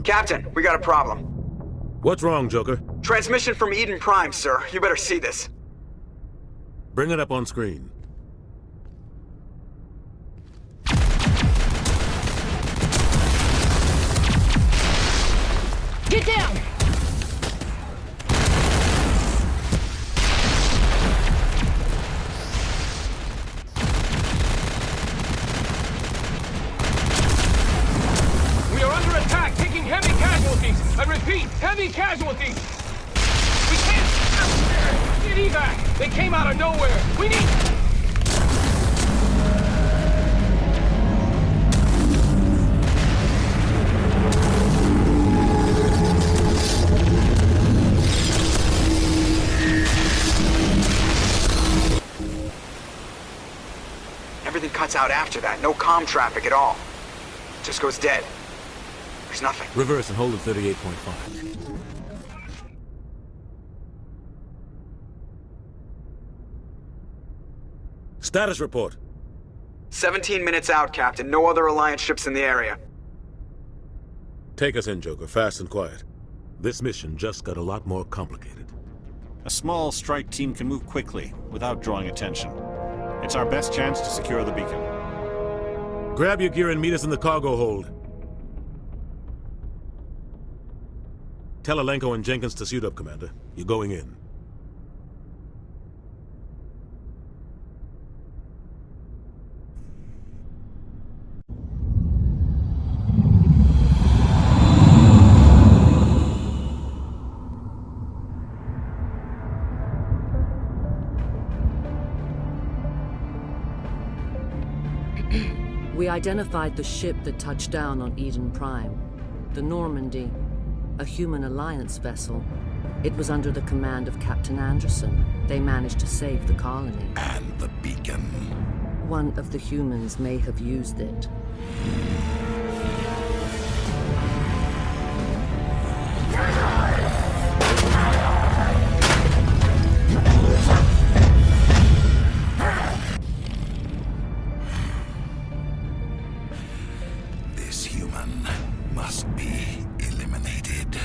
Captain, we got a problem. What's wrong, Joker? Transmission from Eden Prime, sir. You better see this. Bring it up on screen. Get down! We are under attack, taking heavy casualties. I repeat, heavy casualties. We can't get evac. They came out of nowhere. We need... Everything cuts out after that. No comm traffic at all. Just goes dead. There's nothing. Reverse and hold at 38.5. Status report. 17 minutes out, Captain. No other Alliance ships in the area. Take us in, Joker, fast and quiet. This mission just got a lot more complicated. A small strike team can move quickly, without drawing attention. It's our best chance to secure the beacon. Grab your gear and meet us in the cargo hold. Tell Alenko and Jenkins to suit up, Commander. You're going in. We identified the ship that touched down on Eden Prime. The Normandy, a human Alliance vessel. It was under the command of Captain Anderson. They managed to save the colony. And the beacon. One of the humans may have used it. This human must be eliminated.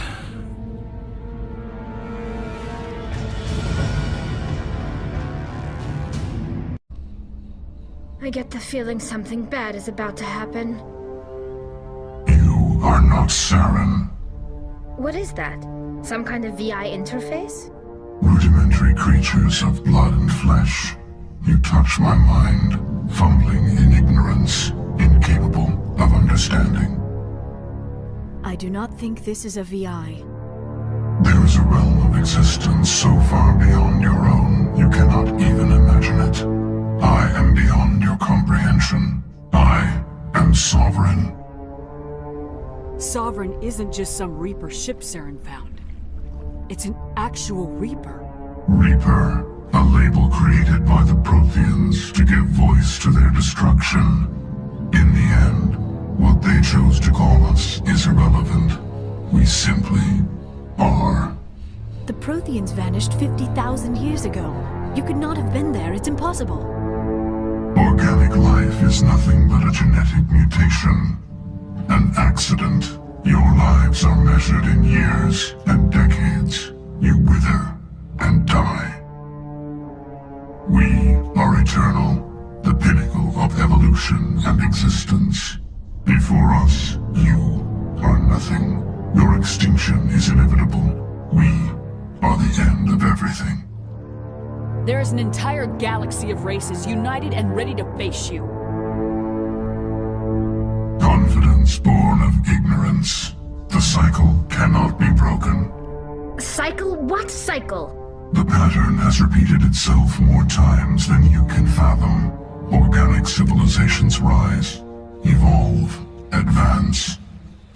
I get the feeling something bad is about to happen. You are not Saren. What is that? Some kind of VI interface? Rudimentary creatures of blood and flesh. You touch my mind, fumbling in ignorance, incapable of understanding. I do not think this is a VI. There is a realm of existence so far beyond your own, you cannot even imagine it. I am beyond your comprehension. I am Sovereign. Sovereign isn't just some Reaper ship Saren found. It's an actual Reaper. Reaper, a label created by the Protheans to give voice to their destruction. In the end, what they chose to call us is irrelevant. We simply are. The Protheans vanished 50,000 years ago. You could not have been there. It's impossible. Organic life is nothing but a genetic mutation. An accident. Your lives are measured in years and decades. You wither and die. We are eternal, the pinnacle of evolution and existence. Before us, you are nothing. Your extinction is inevitable. We are the end of everything. There is an entire galaxy of races united and ready to face you. Confidence born of ignorance. The cycle cannot be broken. Cycle? What cycle? The pattern has repeated itself more times than you can fathom. Organic civilizations rise, evolve, advance,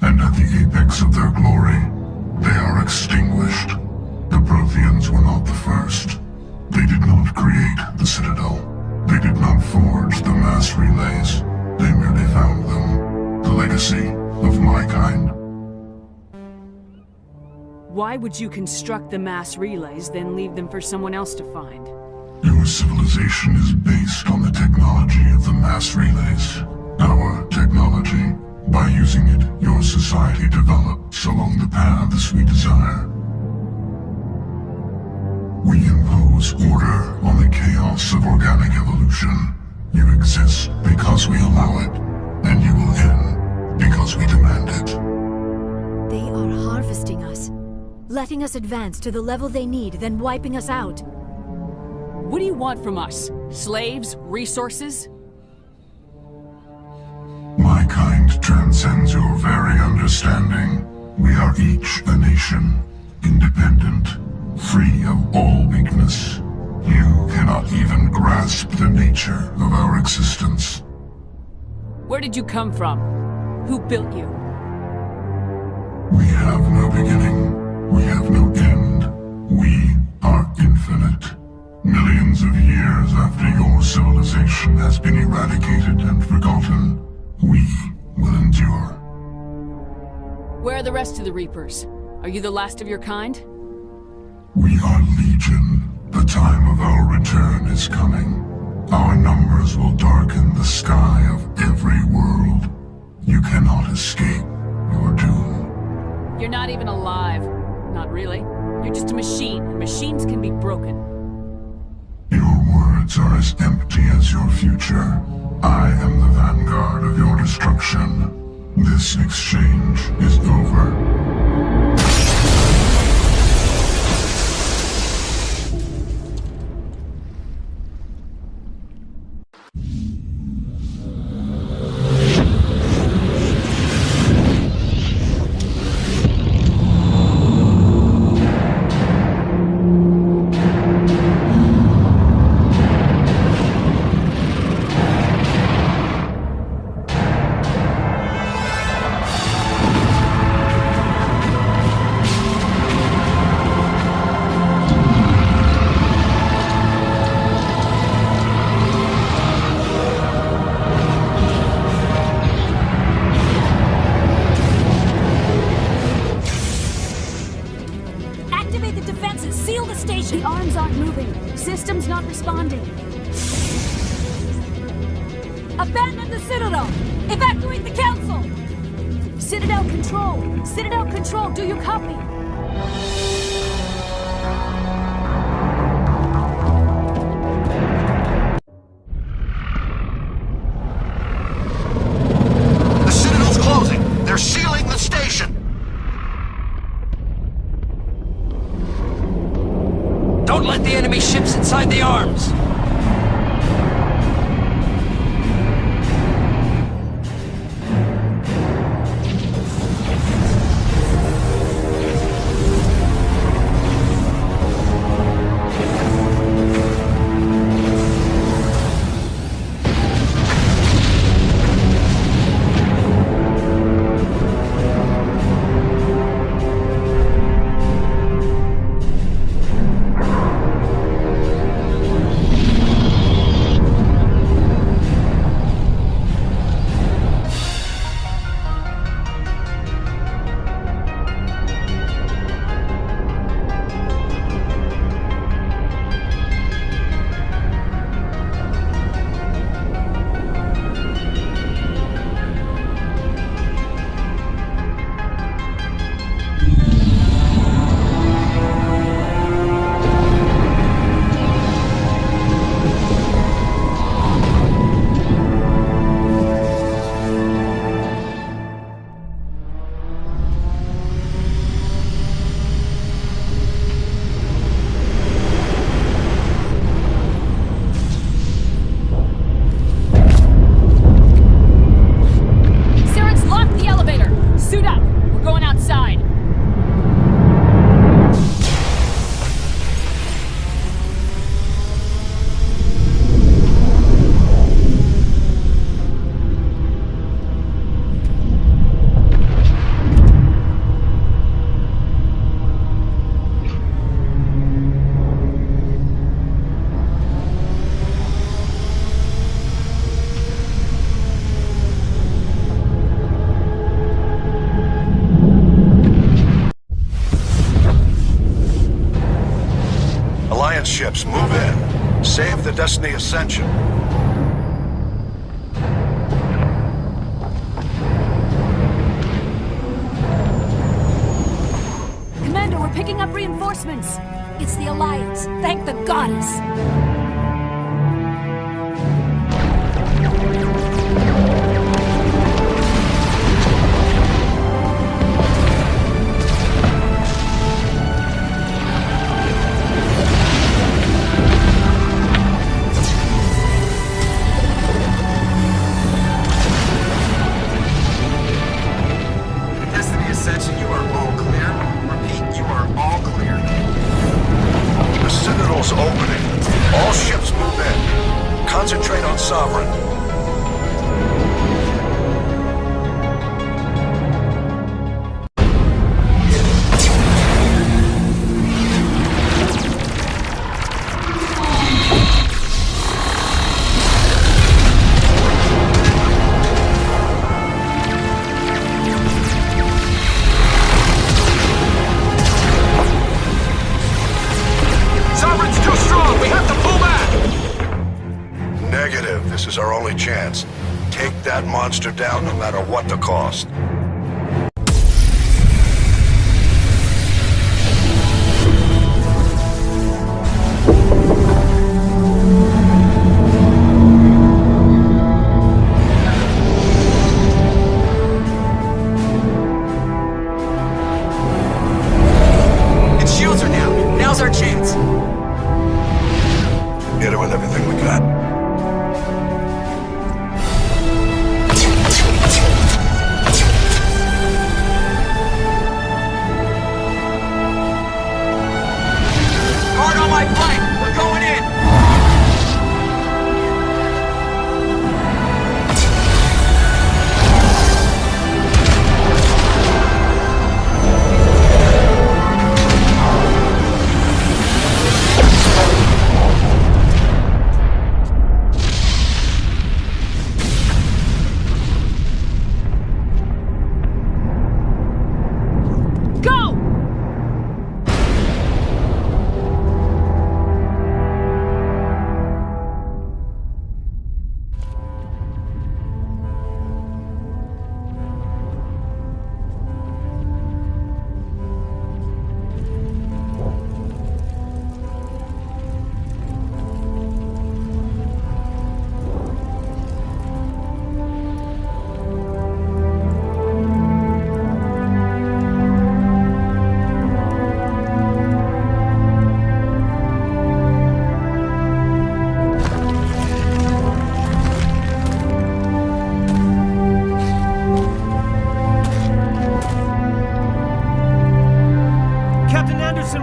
and at the apex of their glory, they are extinguished. The Protheans were not the first. They did not create the Citadel. They did not forge the mass relays. They merely found them. The legacy of my kind. Why would you construct the mass relays, then leave them for someone else to find? Your civilization is based on the technology of the mass relays. Our technology. By using it, your society developed. justice we desire. We impose order on the chaos of organic evolution. You exist because we allow it, and you will end because we demand it. They are harvesting us, letting us advance to the level they need, then wiping us out. What do you want from us? Slaves? Resources? My kind transcends your very understanding. We are each a nation, independent, free of all weakness. You cannot even grasp the nature of our existence. Where did you come from? Who built you? We have no beginning. We have no end. We are infinite. Millions of years after your civilization has been eradicated and forgotten, we will endure. Where are the rest of the Reapers? Are you the last of your kind? We are Legion. The time of our return is coming. Our numbers will darken the sky of every world. You cannot escape your doom. You're not even alive. Not really. You're just a machine, and machines can be broken. Your words are as empty as your future. I am the vanguard of your destruction. This exchange is over. The arms aren't moving. Systems not responding. Abandon the Citadel! Evacuate the Council! Citadel Control! Citadel Control, do you copy? The Citadel's closing! They're sealing the station! Don't let the enemy ships inside the arms! Ships, move in. Save the Destiny Ascension. picking up reinforcements. It's the Alliance. Thank the goddess. Ascension, you are all clear. Repeat, you are all clear. The Citadel's opening. All ships move in. Concentrate on Sovereign. This is our only chance. Take that monster down no matter what the cost. Its shields are down. Now's our chance. Hit it with everything we got. My flank! We're going in!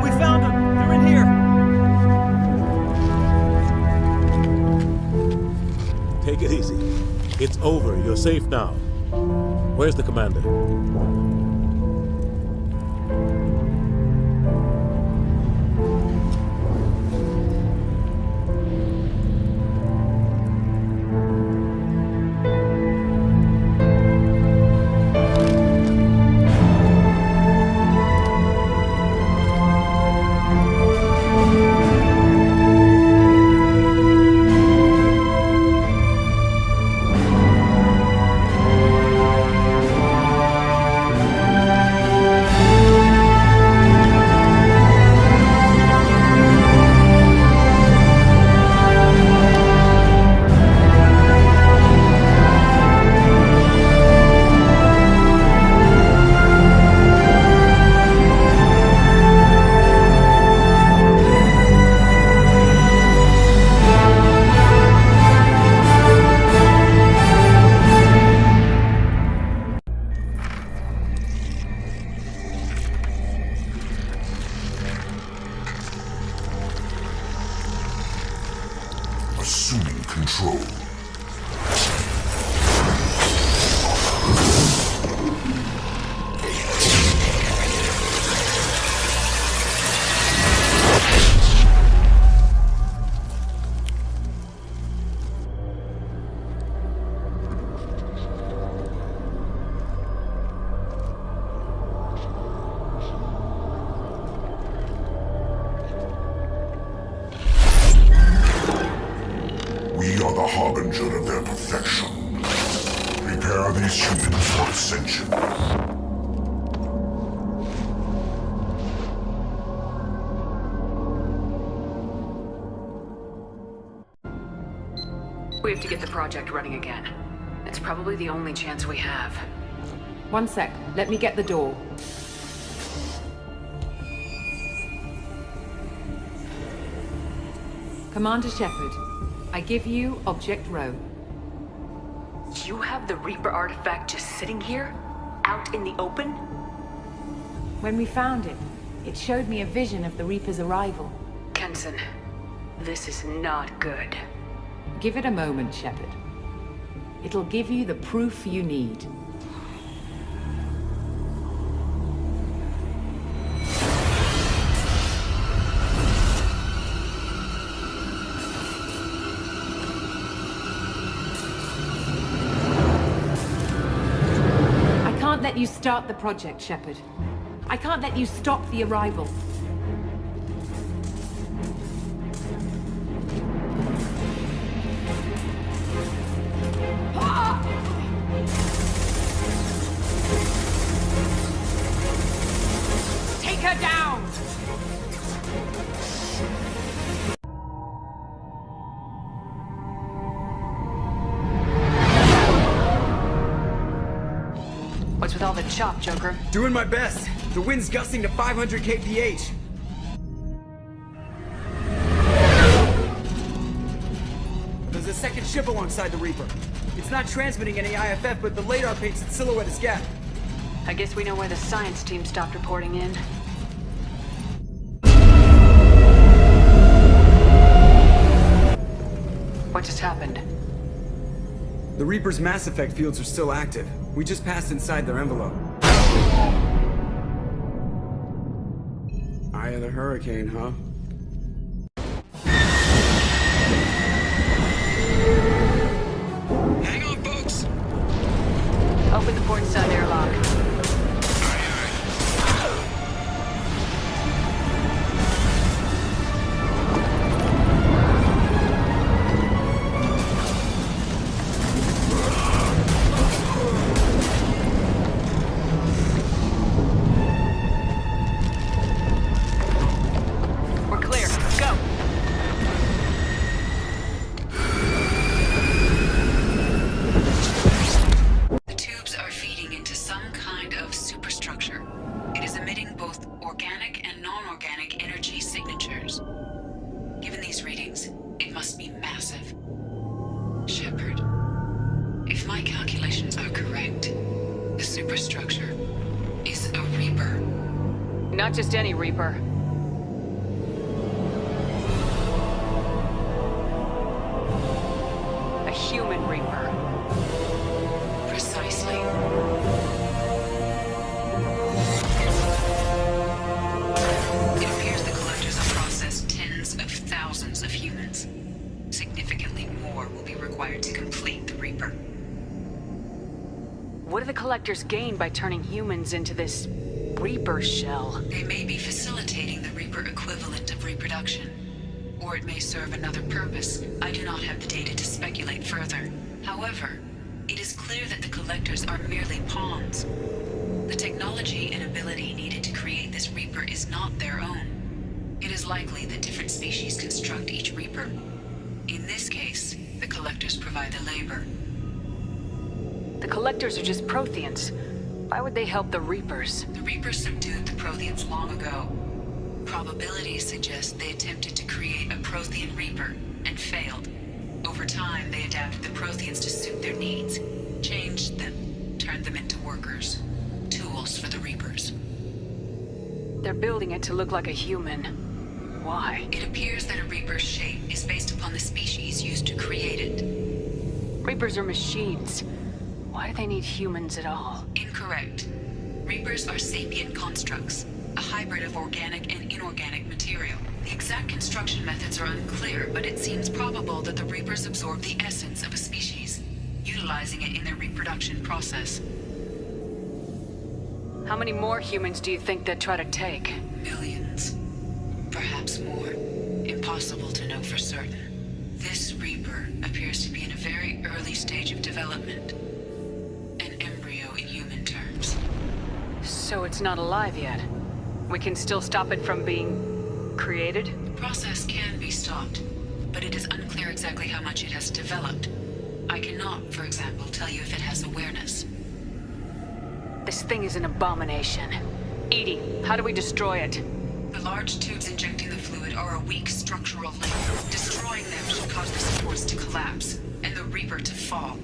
We found them! They're in here! Take it easy. It's over. You're safe now. Where's the commander? Assuming control. We are the harbinger of their perfection. Prepare these humans for ascension. We have to get the project running again. It's probably the only chance we have. One sec. Let me get the door. Commander Shepard, I give you Object Row. You have the Reaper artifact just sitting here? Out in the open? When we found it, it showed me a vision of the Reaper's arrival. Kenson, this is not good. Give it a moment, Shepard. It'll give you the proof you need. I can't let you start the project, Shepard. I can't let you stop the arrival. Take her down! What's with all the chop, Joker? Doing my best. The wind's gusting to 500 kph. There's a second ship alongside the Reaper. It's not transmitting any IFF, but the radar paints its silhouette as gap. I guess we know why the science team stopped reporting in. What just happened? The Reaper's mass effect fields are still active. We just passed inside their envelope. Eye of the hurricane, huh? Hang on, folks! Open the port side airlock. We're clear. Go! The tubes are feeding into some kind of superstructure. It is emitting both organic and non-organic energy signatures. Given these readings, it must be massive. Shepard, if my calculations are correct, the superstructure is a Reaper. Not just any Reaper. A human Reaper. Precisely. It appears the collectors have processed tens of thousands of humans. Significantly more will be required to complete the Reaper. What do the collectors gain by turning humans into this Reaper shell? They may be facilitating the Reaper equivalent of reproduction. Or it may serve another purpose. I do not have the data to speculate further. However, it is clear that the collectors are merely pawns. The technology and ability needed to create this Reaper is not their own. It is likely that different species construct each Reaper. In this case, the collectors provide the labor. The collectors are just Protheans. Why would they help the Reapers? The Reapers subdued the Protheans long ago. Probabilities suggest they attempted to create a Prothean Reaper and failed. Over time, they adapted the Protheans to suit their needs, changed them, turned them into workers, tools for the Reapers. They're building it to look like a human. Why? It appears that a Reaper's shape is based upon the species used to create it. Reapers are machines. Why do they need humans at all? Incorrect. Reapers are sapient constructs, a hybrid of organic and inorganic material. The exact construction methods are unclear, but it seems probable that the Reapers absorb the essence of a species, utilizing it in their reproduction process. How many more humans do you think they'd try to take? Millions. Perhaps more. Impossible to know for certain. This Reaper appears to be in a very early stage of development. An embryo in human terms. So it's not alive yet? We can still stop it from being created? The process can be stopped, but it is unclear exactly how much it has developed. I cannot, for example, tell you if it has awareness. This thing is an abomination. Edie, how do we destroy it? The large tubes injecting the fluid are a weak structural link. Destroying them should cause the supports to collapse, and the Reaper to fall.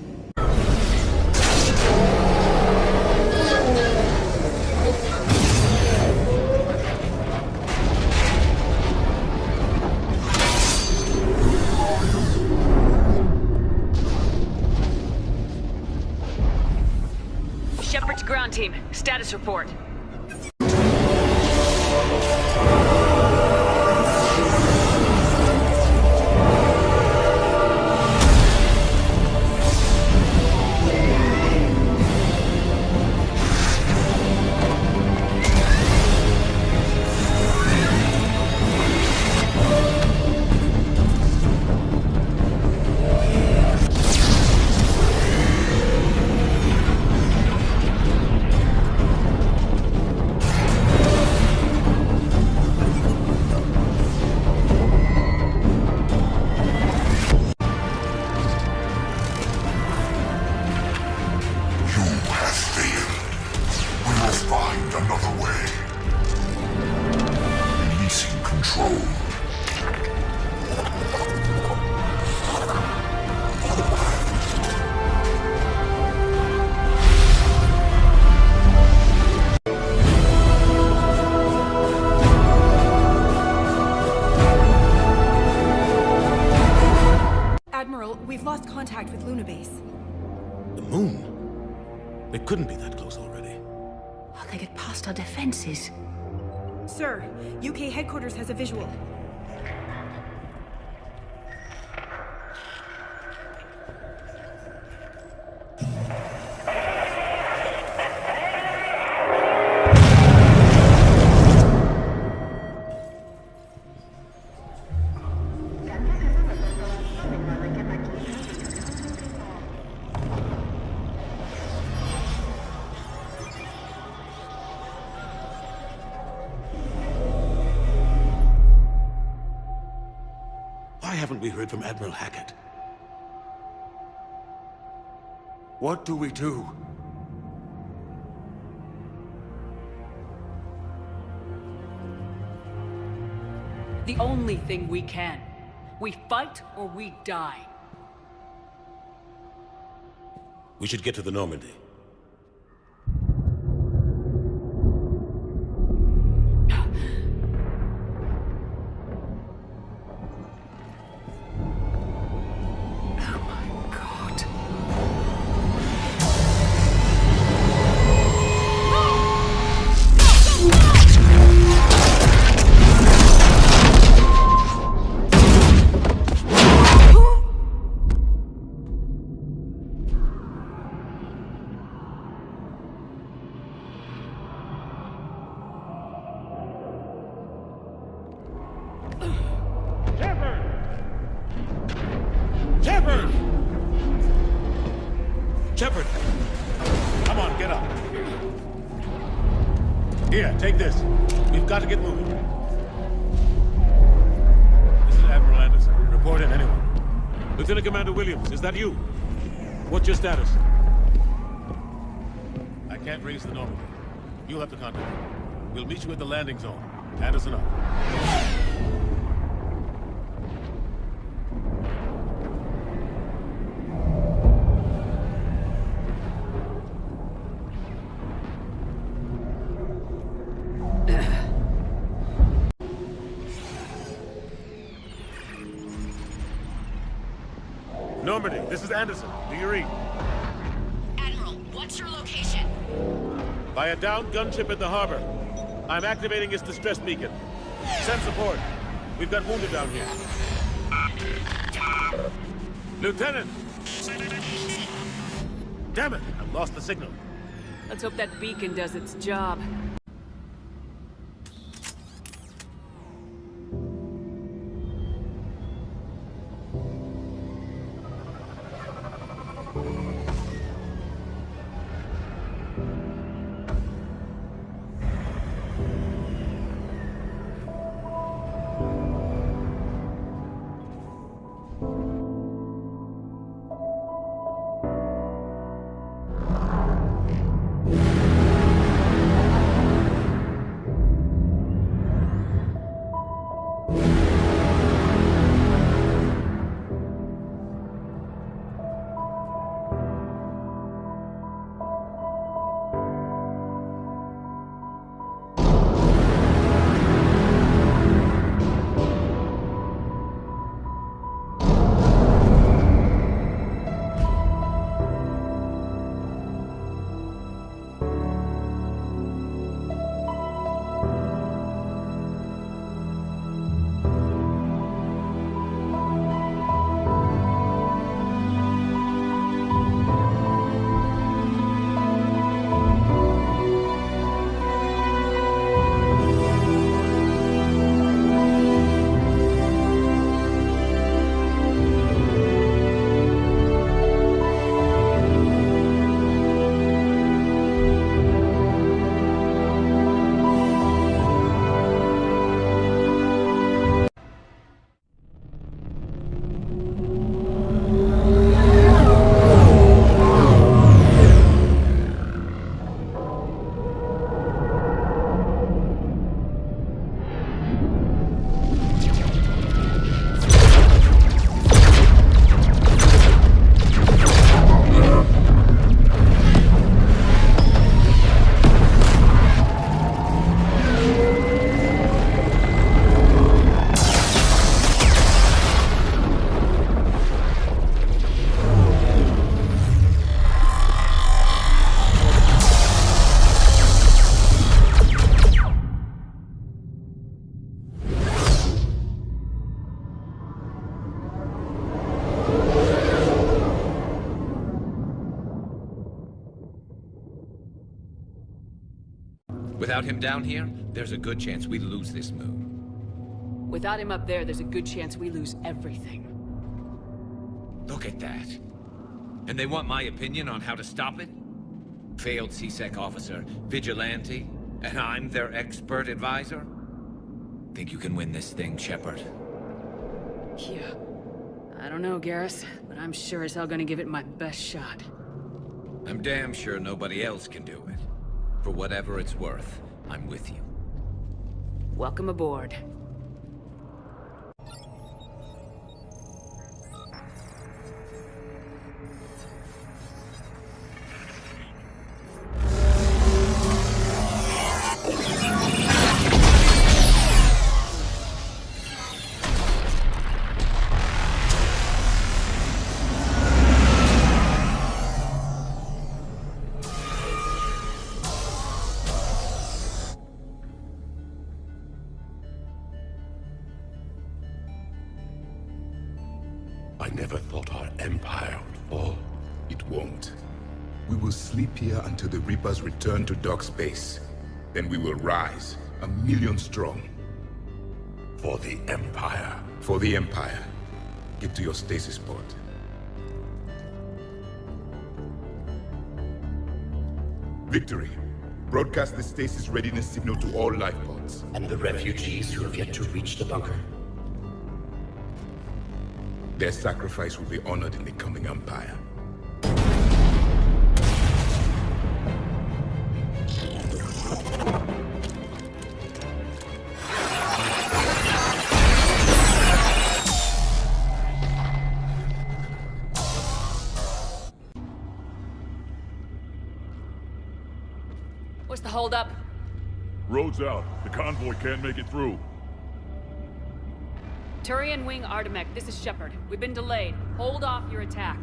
Shepard to ground team. Status report. We've lost contact with Luna Base. The moon? They couldn't be that close already. How they get past our defenses? Sir, UK headquarters has a visual. Why haven't we heard from Admiral Hackett? What do we do? The only thing we can. We fight or we die. We should get to the Normandy. Shepard! Come on, get up. Here, take this. We've got to get moving. This is Admiral Anderson. Report in, anyone. Lieutenant Commander Williams, is that you? What's your status? I can't raise the Normandy. You'll have to contact me. We'll meet you at the landing zone. Anderson up. Normandy, this is Anderson. Do you read? Admiral, what's your location? By a downed gunship in the harbor. I'm activating its distress beacon. Send support. We've got wounded down here. Lieutenant! Damn it! I've lost the signal. Let's hope that beacon does its job. Without him down here, there's a good chance we lose this moon. Without him up there, there's a good chance we lose everything. Look at that. And they want my opinion on how to stop it? Failed CSEC officer, vigilante, and I'm their expert advisor? Think you can win this thing, Shepard? Yeah. I don't know, Garrus, but I'm sure as hell gonna give it my best shot. I'm damn sure nobody else can do it. For whatever it's worth, I'm with you. Welcome aboard. I never thought our empire would fall. It won't. We will sleep here until the Reapers return to dark space. Then we will rise, 1,000,000 strong. For the Empire. For the Empire. Get to your stasis pod. Victory. Broadcast the stasis readiness signal to all life pods. And the refugees who have yet to reach the bunker. Their sacrifice will be honored in the coming Empire. What's the holdup? Road's out. The convoy can't make it through. Turian Wing Artemek, this is Shepard. We've been delayed. Hold off your attack.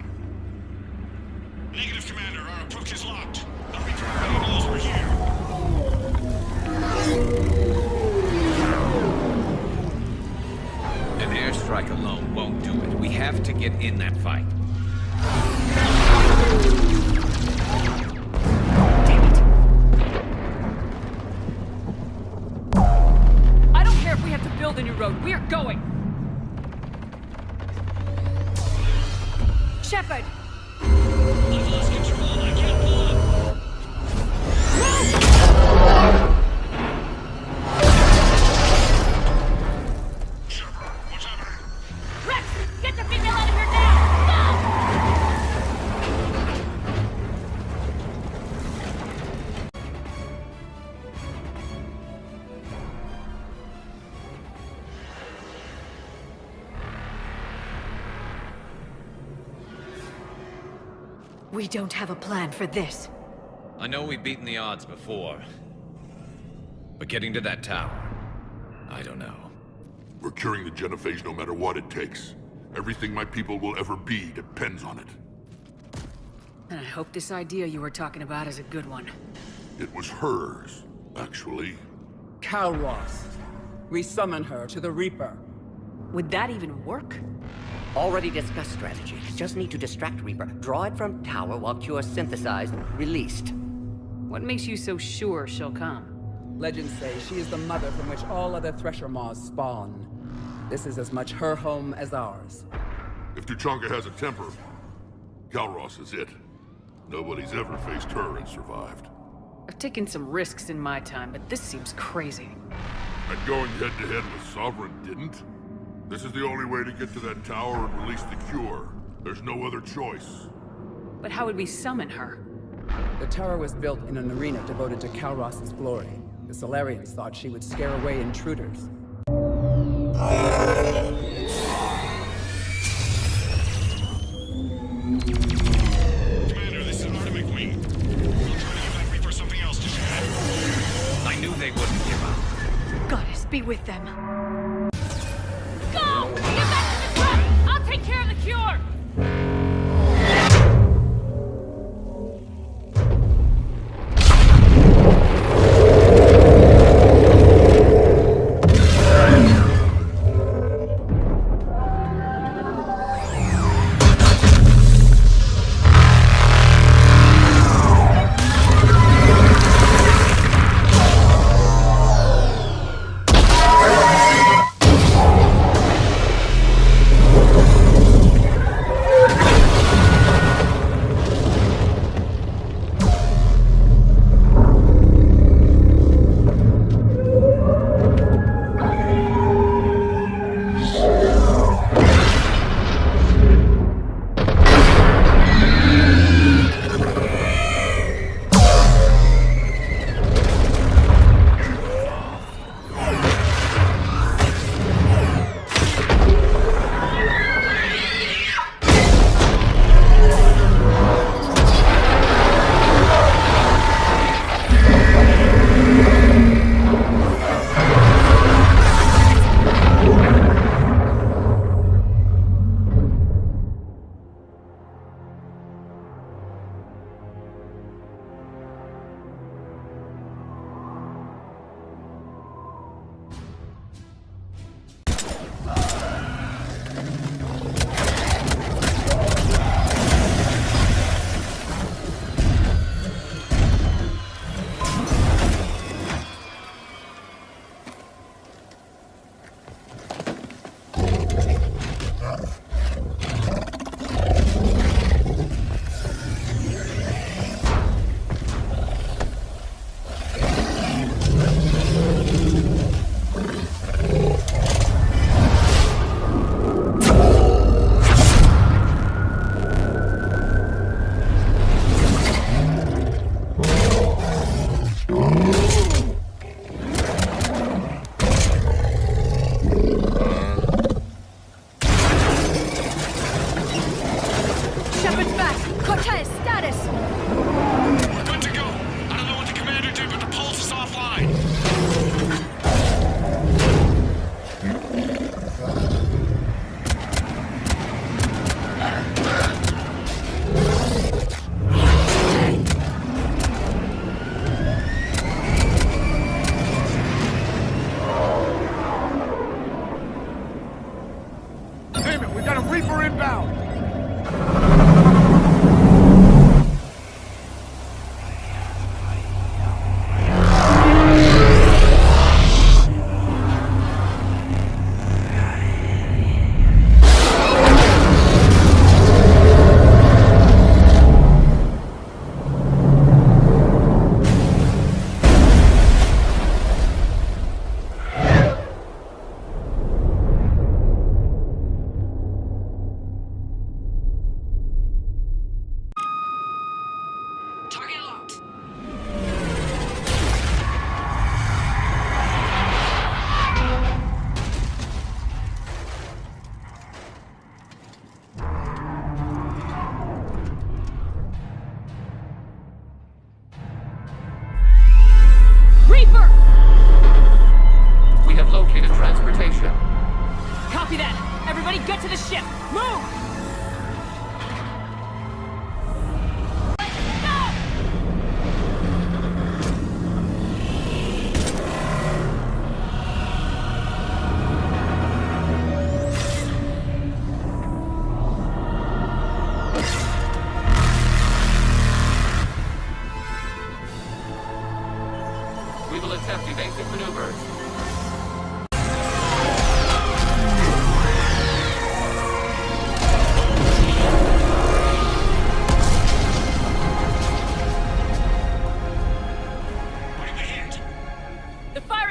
Negative, Commander. Our approach is locked. Nothing from Sentinels over here. An airstrike alone won't do it. We have to get in that fight. I don't care if we have to build a new road. We're going! Shepard! I've lost control. I can't pull up. Shepard, what's happening? Rex, get the female out of here now! We don't have a plan for this. I know we've beaten the odds before. But getting to that tower, I don't know. We're curing the genophage no matter what it takes. Everything my people will ever be depends on it. And I hope this idea you were talking about is a good one. It was hers, actually. Calros. We summon her to the Reaper. Would that even work? Already discussed strategy. Just need to distract Reaper. Draw it from tower while Cure synthesized, released. What makes you so sure she'll come? Legends say she is the mother from which all other Thresher Maws spawn. This is as much her home as ours. If Tuchanka has a temper, Calros is it. Nobody's ever faced her and survived. I've taken some risks in my time, but this seems crazy. And going head-to-head with Sovereign didn't? This is the only way to get to that tower and release the cure. There's no other choice. But how would we summon her? The tower was built in an arena devoted to Calros' glory. The Solarians thought she would scare away intruders. Commander, this is Artemek Wing. We'll try to give that Reaper something else to do. I knew they wouldn't give up. Goddess, be with them. Go! Get back to the truck! I'll take care of the cure!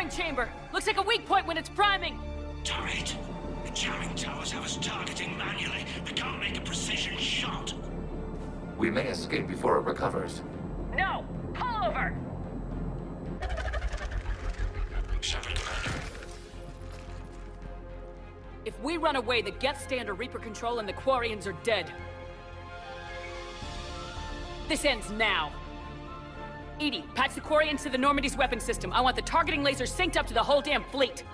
command chamber. Looks like a weak point when it's priming. Turret. The jamming towers have us targeting manually. We can't make a precision shot. We may escape before it recovers. No! Pull over! Shepard, Commander. If we run away, the Geth stay under Reaper control and the Quarians are dead. This ends now. Edie, patch the Quarians to the Normandy's weapon system. I want the targeting laser synced up to the whole damn fleet.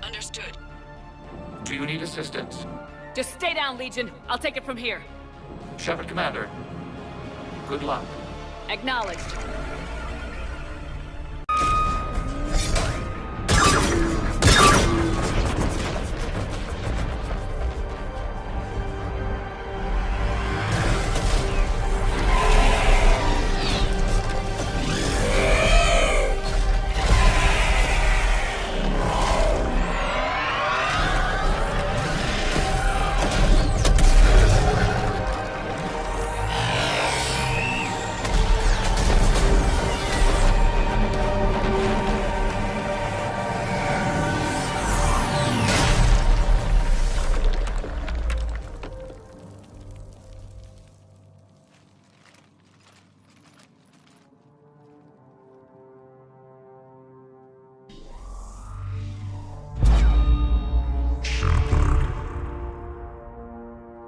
Understood. Do you need assistance? Just stay down, Legion. I'll take it from here. Shepard, Commander. Good luck. Acknowledged.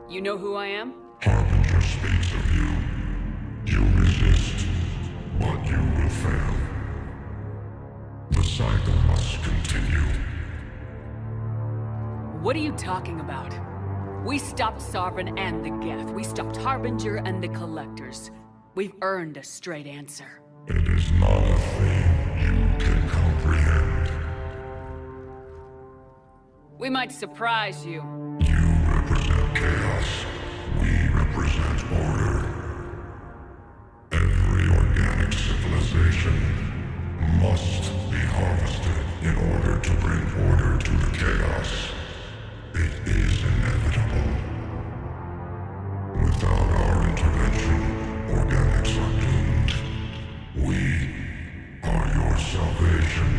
You know who I am? Harbinger speaks of you. You resist, but you will fail. The cycle must continue. What are you talking about? We stopped Sovereign and the Geth. We stopped Harbinger and the Collectors. We've earned a straight answer. It is not a thing you can comprehend. We might surprise you. Chaos. We represent order. Every organic civilization must be harvested in order to bring order to the chaos. It is inevitable. Without our intervention, organics are doomed. We are your salvation.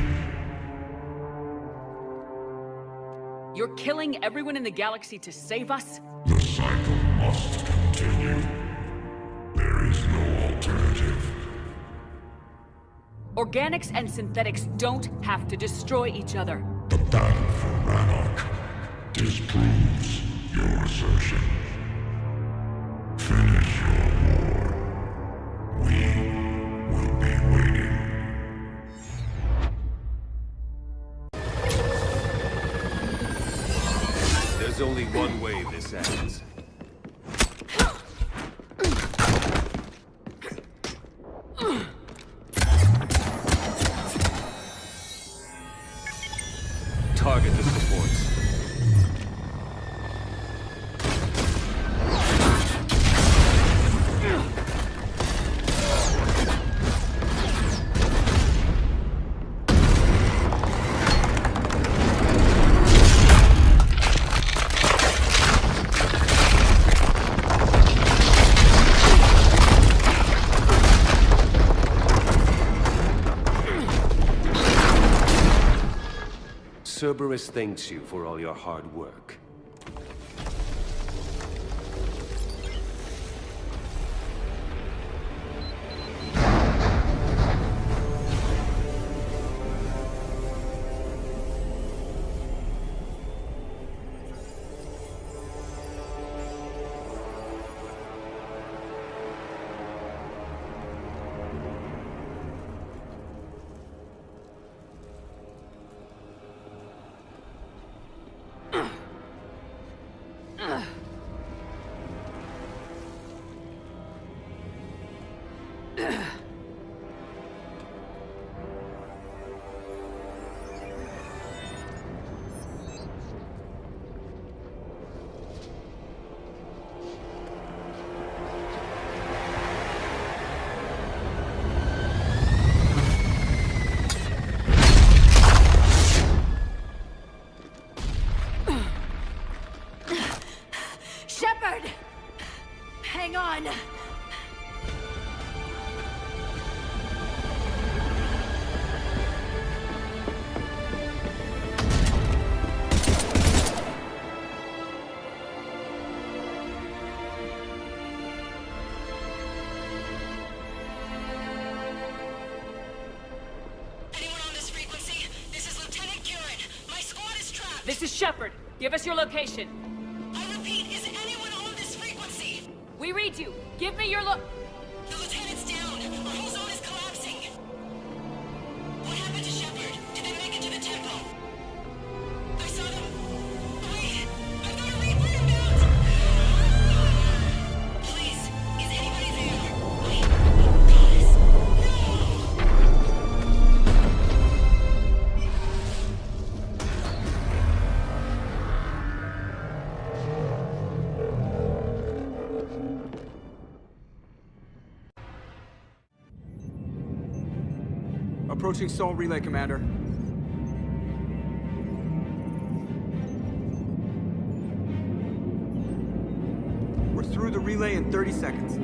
You're killing everyone in the galaxy to save us? The cycle must continue. There is no alternative. Organics and synthetics don't have to destroy each other. The battle for Ranark disproves your assertion. Finish your war. We will be waiting. There's only one way this ends. Target the supports. Cerberus thanks you for all your hard work. This is Shepard. Give us your location. I repeat, is anyone on this frequency? We read you. Give me your The lieutenant's down. Our whole zone is collapsing. What happened to Shepard? Did they make it to the temple? I saw them. Wait, I've got a Reaper inbound. Please, is anybody there? Wait, guys, Approaching Sol Relay, Commander. We're through the relay in 30 seconds.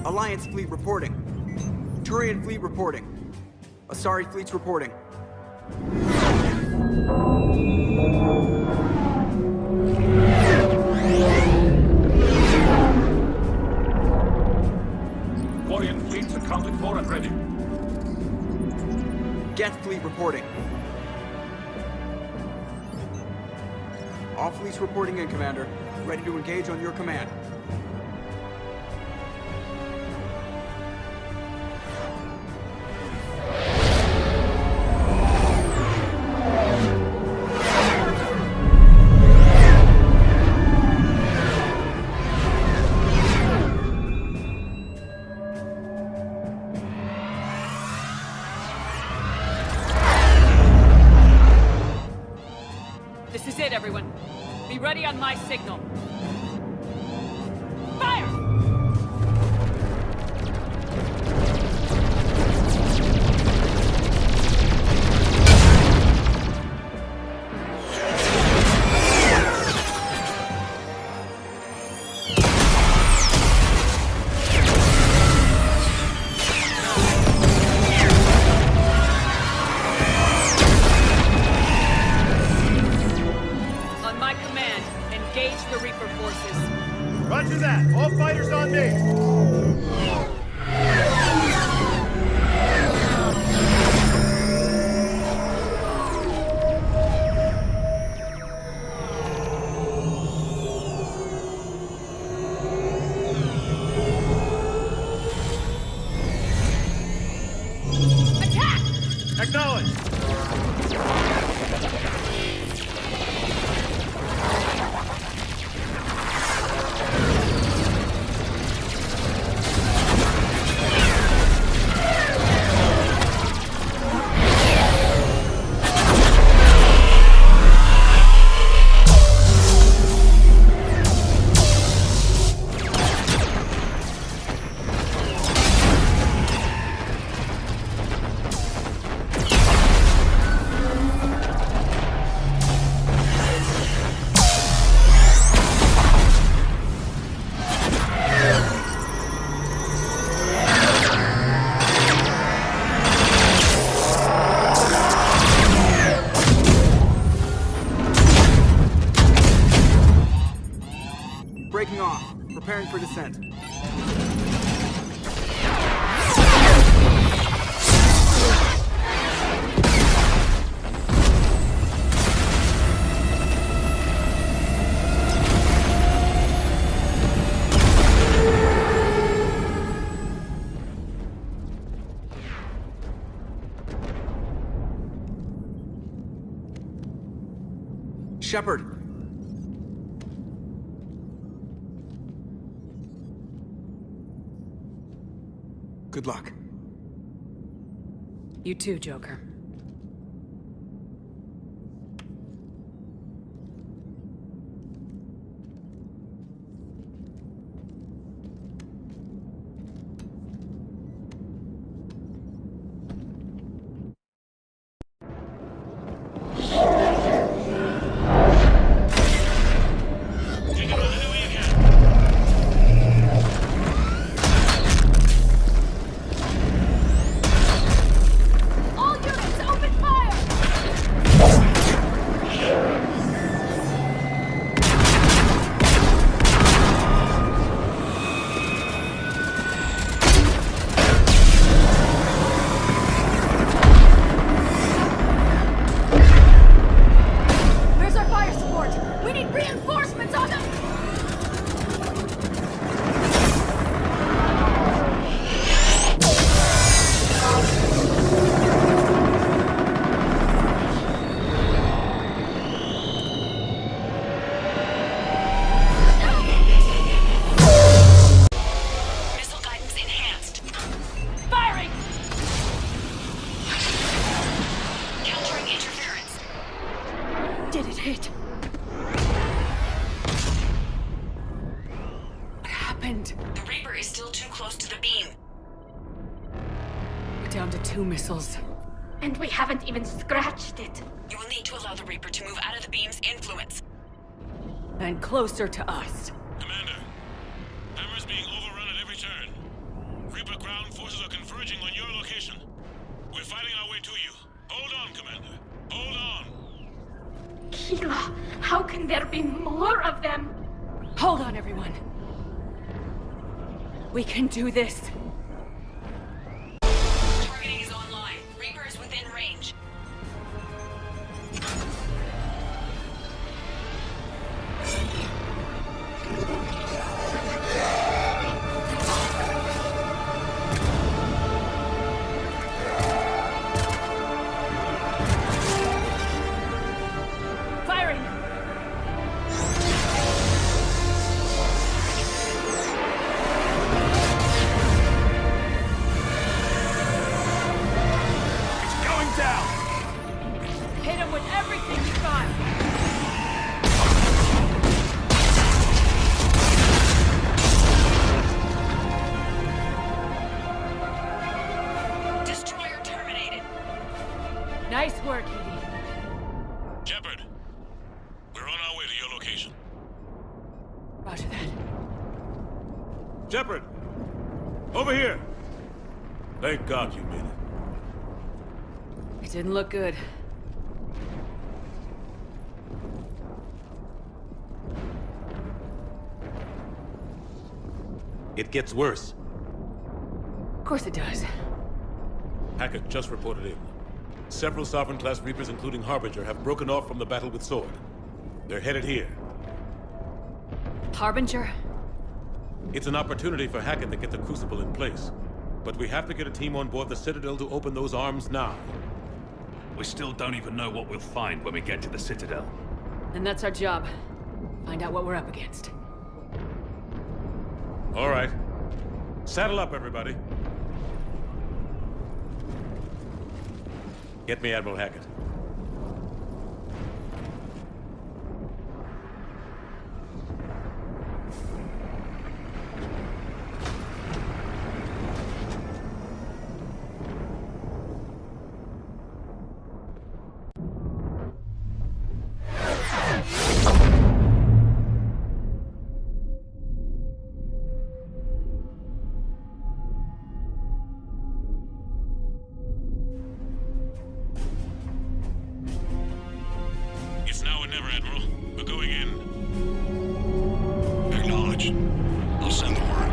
Alliance fleet reporting. Turian fleet reporting. Asari fleets reporting. Quarian fleets accounted for and ready. Geth fleet reporting. All fleets reporting in, Commander. Ready to engage on your command. This is it, everyone. Be ready on my signal. Fire! On my command, engage the Reaper forces. Roger that. All fighters on me. Attack! Acknowledge. Breaking off. Preparing for descent. Shepard. Good luck. You too, Joker. down to 2 missiles. And we haven't even scratched it. You will need to allow the Reaper to move out of the beam's influence. And closer to us. Commander, Hammer's being overrun at every turn. Reaper ground forces are converging on your location. We're fighting our way to you. Hold on, Commander. Hold on. Keela, how can there be more of them? Hold on, everyone. We can do this. Targeting is online. Reaper is within range. Firing! Hit him with everything you got! Destroyer terminated. Nice work, Edie. Shepard, we're on our way to your location. Roger that. Shepard, over here. Thank God you made it. It didn't look good. It gets worse. Of course it does. Hackett just reported in. Several Sovereign-class Reapers, including Harbinger, have broken off from the battle with Sword. They're headed here. Harbinger? It's an opportunity for Hackett to get the Crucible in place. But we have to get a team on board the Citadel to open those arms now. We still don't even know what we'll find when we get to the Citadel. And that's our job. Find out what we're up against. All right. Saddle up, everybody. Get me Admiral Hackett. It's now or never, Admiral. We're going in. Acknowledged. I'll send the word.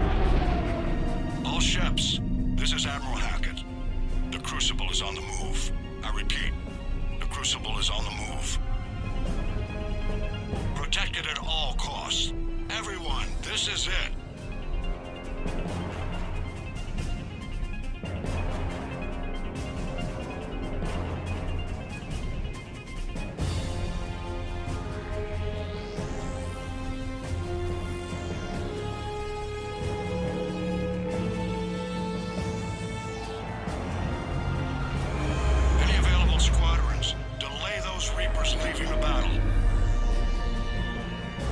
All ships, this is Admiral Hackett. The Crucible is on the move. I repeat, the Crucible is on the move. Protect it at all costs. Everyone, this is it. Any available squadrons, delay those Reapers leaving the battle.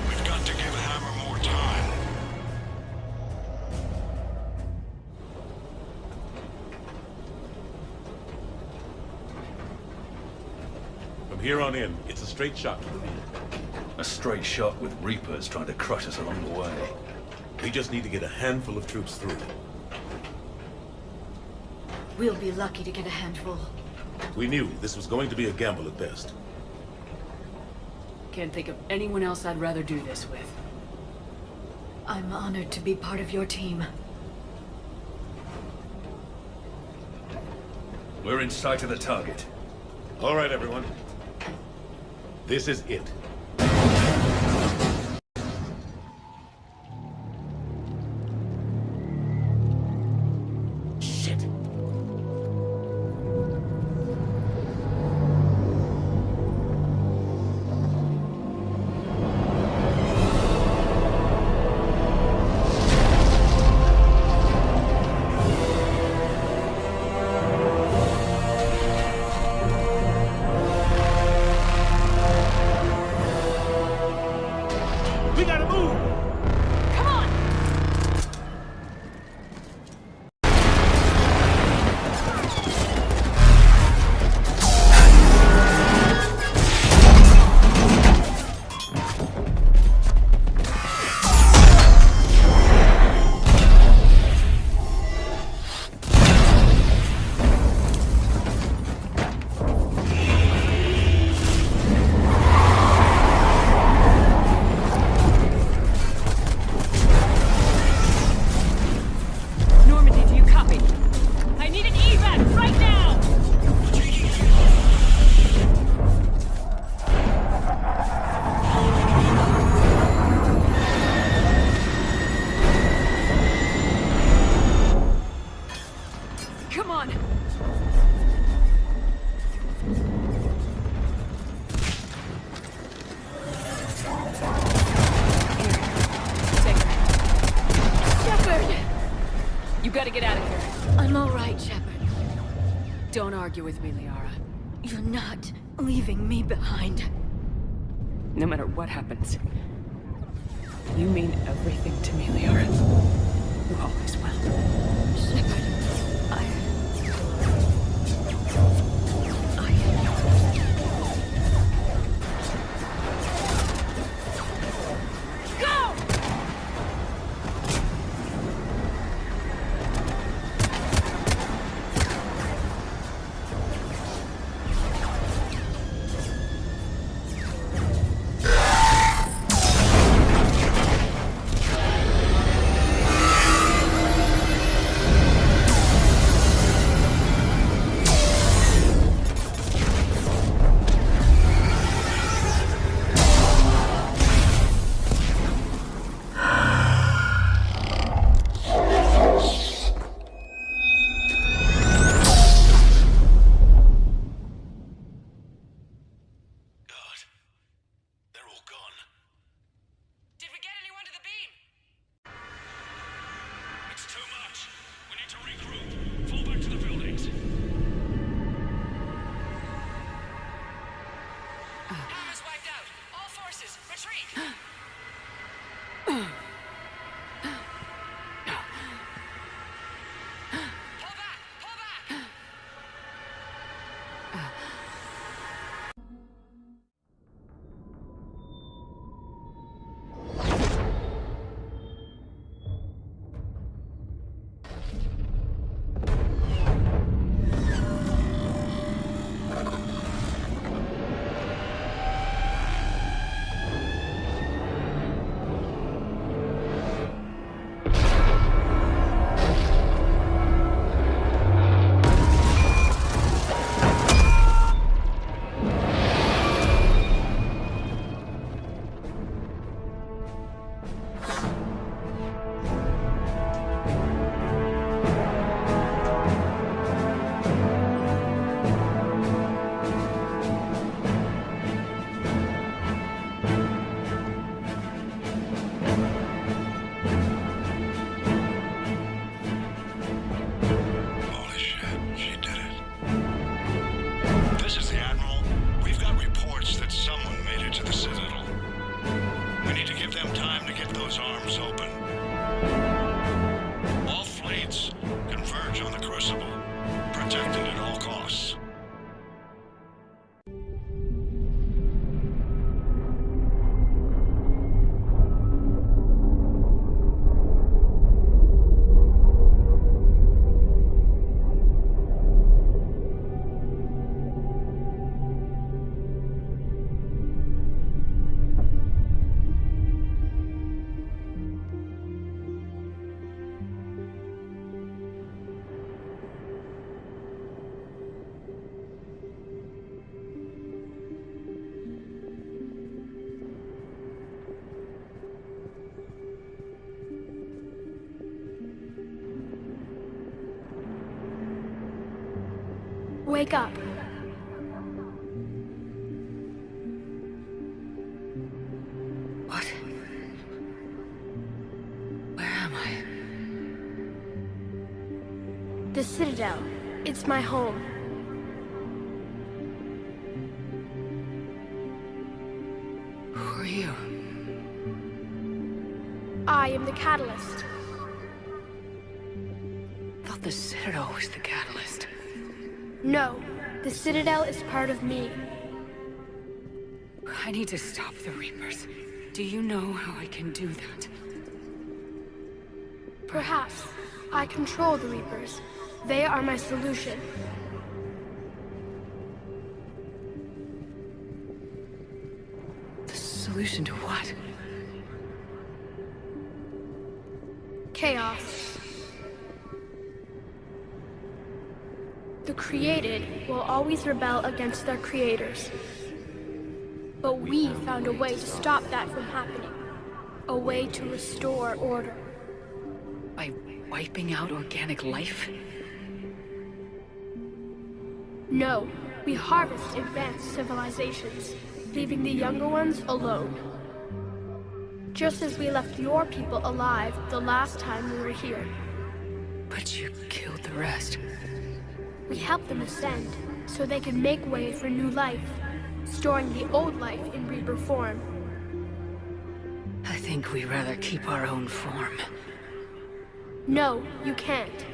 We've got to give Hammer more time. From here on in, it's a straight shot to the lead. A straight shot with Reapers trying to crush us along the way. We just need to get a handful of troops through. We'll be lucky to get a handful. We knew this was going to be a gamble at best. Can't think of anyone else I'd rather do this with. I'm honored to be part of your team. We're in sight of the target. All right, everyone. This is it. Shit. Come on! Shepard! You gotta get out of here. I'm all right, Shepard. Don't argue with me, Liara. You're not leaving me behind. No matter what happens, you mean everything to me, Liara. You always will. Shepard, Wake up. What? Where am I? The Citadel. It's my home. Who are you? I am the Catalyst. I thought the Citadel was the catalyst. No, the Citadel is part of me. I need to stop the Reapers. Do you know how I can do that? Perhaps. I control the Reapers. They are my solution. The solution to what? Chaos. The created will always rebel against their creators. But we found a way to stop that from happening. A way to restore order. By wiping out organic life? No, we harvest advanced civilizations, leaving the younger ones alone. Just as we left your people alive the last time we were here. But you killed the rest. We helped them ascend, so they could make way for new life, storing the old life in Reaper form. I think we'd rather keep our own form. No, you can't.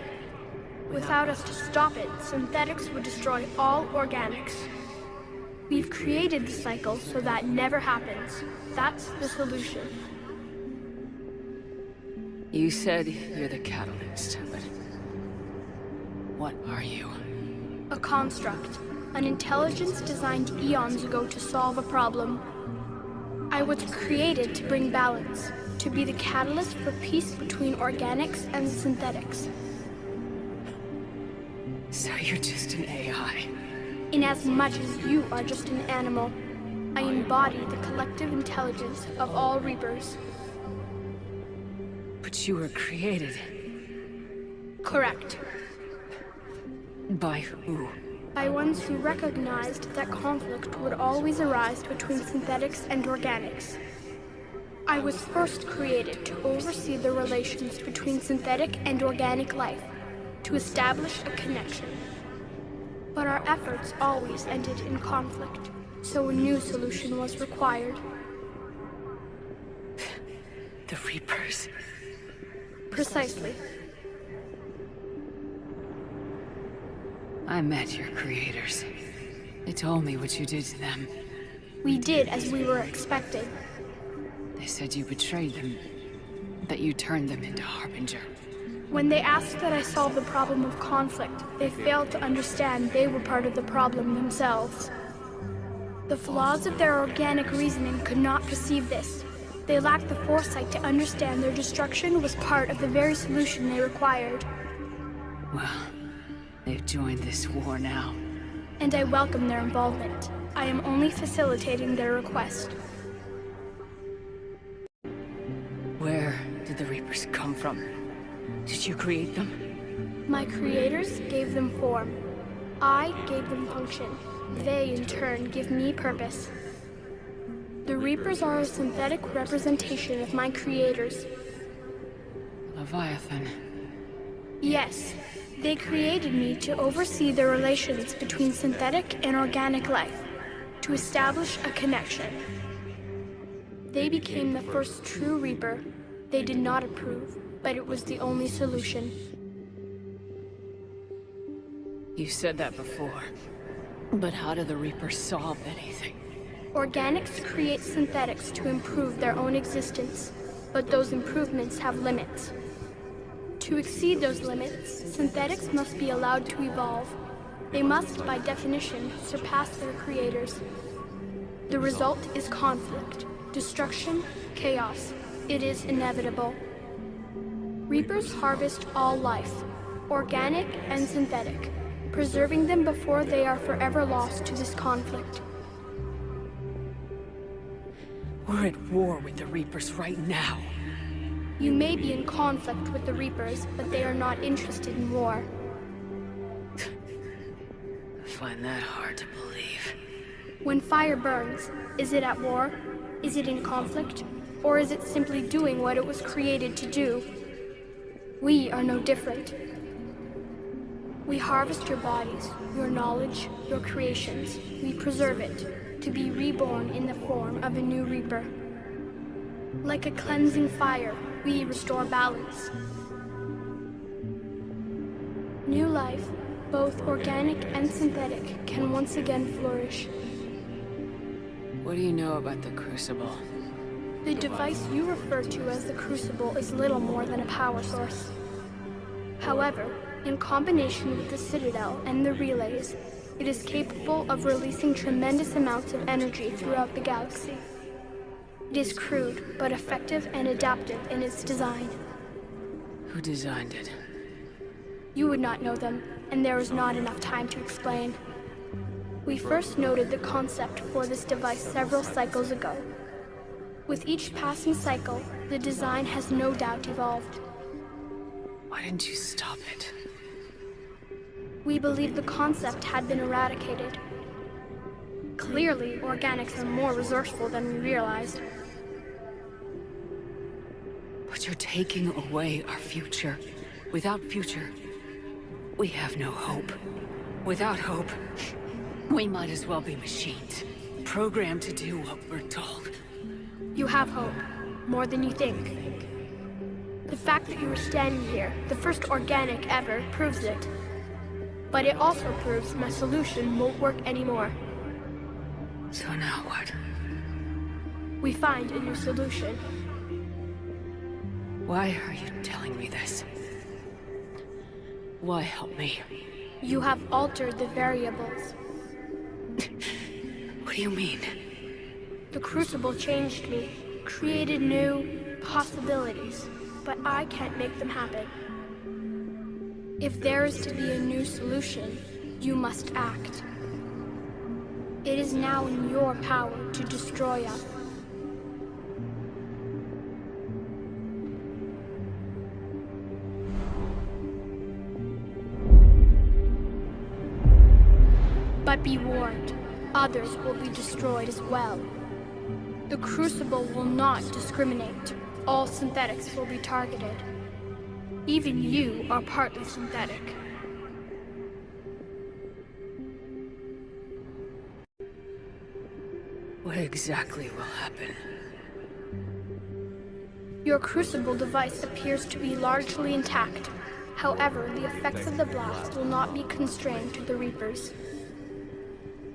Without us to stop it, synthetics would destroy all organics. We've created the cycle so that never happens. That's the solution. You said you're the catalyst, but what are you? A construct. An intelligence designed eons ago to solve a problem. I was created to bring balance, to be the catalyst for peace between organics and synthetics. So you're just an AI? In as much as you are just an animal, I embody the collective intelligence of all Reapers. But you were created. Correct. By who? By ones who recognized that conflict would always arise between synthetics and organics. I was first created to oversee the relations between synthetic and organic life, to establish a connection. But our efforts always ended in conflict, so a new solution was required. The Reapers? Precisely. I met your creators. They told me what you did to them. We did as we were expected. They said you betrayed them, that you turned them into Harbinger. When they asked that I solve the problem of conflict, they failed to understand they were part of the problem themselves. The flaws of their organic reasoning could not perceive this. They lacked the foresight to understand their destruction was part of the very solution they required. Well, they've joined this war now. And I welcome their involvement. I am only facilitating their request. Where did the Reapers come from? Did you create them? My creators gave them form. I gave them function. They, in turn, give me purpose. The Reapers are a synthetic representation of my creators. Leviathan. Yes. They created me to oversee the relations between synthetic and organic life, to establish a connection. They became the first true Reaper. They did not approve, but it was the only solution. You said that before. But how do the Reapers solve anything? Organics create synthetics to improve their own existence, but those improvements have limits. To exceed those limits, synthetics must be allowed to evolve. They must, by definition, surpass their creators. The result is conflict, destruction, chaos. It is inevitable. Reapers harvest all life, organic and synthetic, preserving them before they are forever lost to this conflict. We're at war with the Reapers right now. You may be in conflict with the Reapers, but they are not interested in war. I find that hard to believe. When fire burns, is it at war? Is it in conflict? Or is it simply doing what it was created to do? We are no different. We harvest your bodies, your knowledge, your creations. We preserve it, to be reborn in the form of a new Reaper. Like a cleansing fire, we restore balance. New life, both organic and synthetic, can once again flourish. What do you know about the Crucible? The device you refer to as the Crucible is little more than a power source. However, in combination with the Citadel and the relays, it is capable of releasing tremendous amounts of energy throughout the galaxy. It is crude, but effective and adaptive in its design. Who designed it? You would not know them, and there is not enough time to explain. We first noted the concept for this device several cycles ago. With each passing cycle, the design has no doubt evolved. Why didn't you stop it? We believed the concept had been eradicated. Clearly, organics are more resourceful than we realized. But you're taking away our future. Without future, we have no hope. Without hope, we might as well be machines, programmed to do what we're told. You have hope, more than you think. The fact that you are standing here, the first organic ever, proves it. But it also proves my solution won't work anymore. So now what? We find a new solution. Why are you telling me this? Why help me? You have altered the variables. What do you mean? The Crucible changed me, created new possibilities, but I can't make them happen. If there is to be a new solution, you must act. It is now in your power to destroy us. But be warned, others will be destroyed as well. The Crucible will not discriminate. All synthetics will be targeted. Even you are partly synthetic. What exactly will happen? Your Crucible device appears to be largely intact. However, the effects of the blast will not be constrained to the Reapers.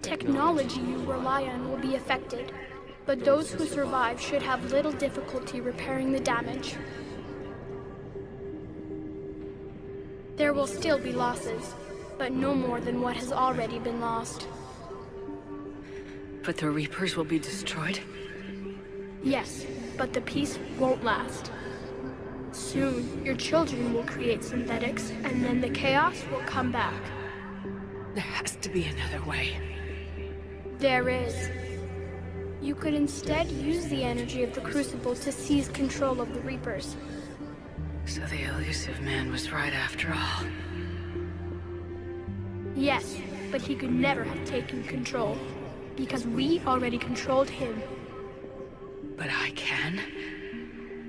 Technology you rely on will be affected, but those who survive should have little difficulty repairing the damage. There will still be losses, but no more than what has already been lost. But the Reapers will be destroyed? Yes, but the peace won't last. Soon, your children will create synthetics, and then the chaos will come back. There has to be another way. There is. You could instead use the energy of the Crucible to seize control of the Reapers. So the elusive man was right after all. Yes, but he could never have taken control, because we already controlled him. But I can?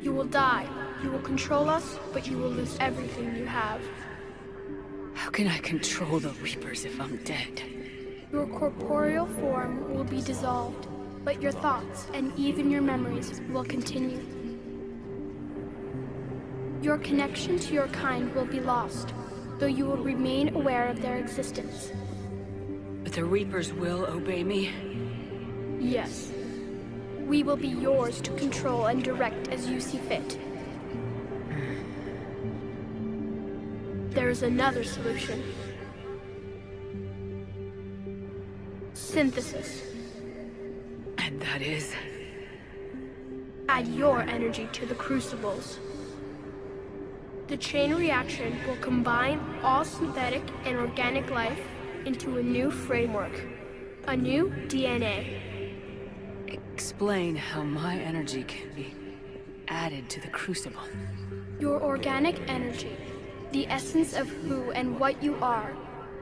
You will die. You will control us, but you will lose everything you have. How can I control the Reapers if I'm dead? Your corporeal form will be dissolved, but your thoughts and even your memories will continue. Your connection to your kind will be lost, though you will remain aware of their existence. But the Reapers will obey me? Yes. We will be yours to control and direct as you see fit. There is another solution. Synthesis. And that is? Add your energy to the Crucibles. The chain reaction will combine all synthetic and organic life into a new framework. A new DNA. Explain how my energy can be added to the Crucible. Your organic energy, the essence of who and what you are,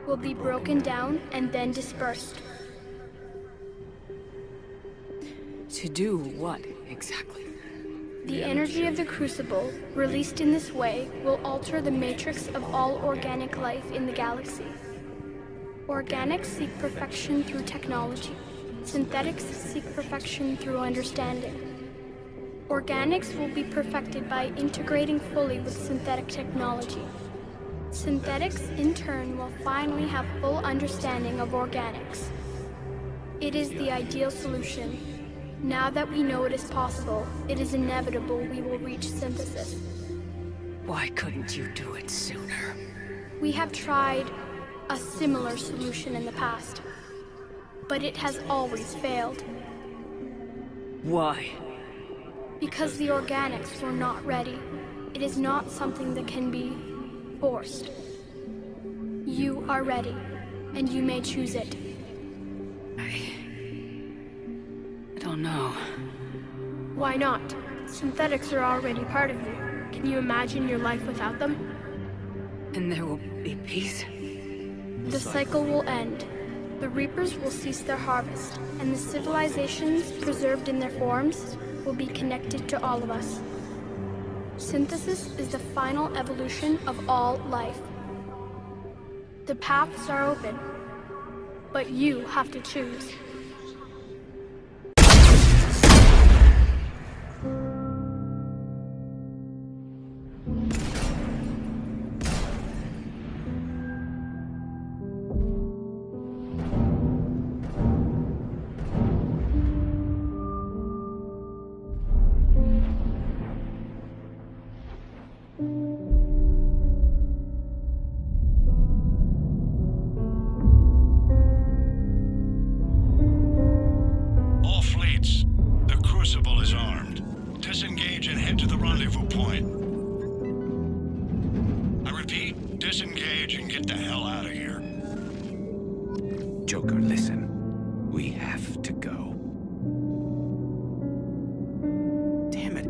will be broken down and then dispersed. To do what, exactly? The energy of the Crucible, released in this way, will alter the matrix of all organic life in the galaxy. Organics seek perfection through technology. Synthetics seek perfection through understanding. Organics will be perfected by integrating fully with synthetic technology. Synthetics, in turn, will finally have full understanding of organics. It is the ideal solution. Now that we know it is possible, it is inevitable we will reach synthesis. Why couldn't you do it sooner? We have tried a similar solution in the past, but it has always failed. Why? Because the organics were not ready. It is not something that can be forced. You are ready, and you may choose it. I don't know. Why not? Synthetics are already part of you. Can you imagine your life without them? And there will be peace? The cycle will end. The Reapers will cease their harvest, and the civilizations preserved in their forms will be connected to all of us. Synthesis is the final evolution of all life. The paths are open, but you have to choose. All fleets, the Crucible is armed. Disengage and head to the rendezvous point. I repeat, disengage and get the hell out of here. Joker, listen. We have to go. Damn it.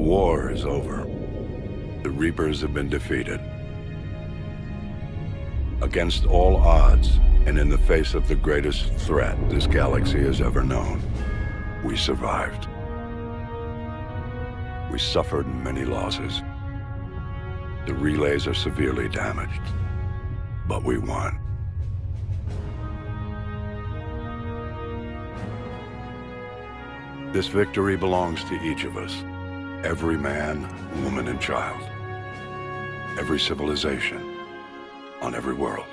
war is over. The Reapers have been defeated. Against all odds, and in the face of the greatest threat this galaxy has ever known, we survived. We suffered many losses. The relays are severely damaged, but we won. This victory belongs to each of us. Every man, woman, and child. Every civilization. On every world.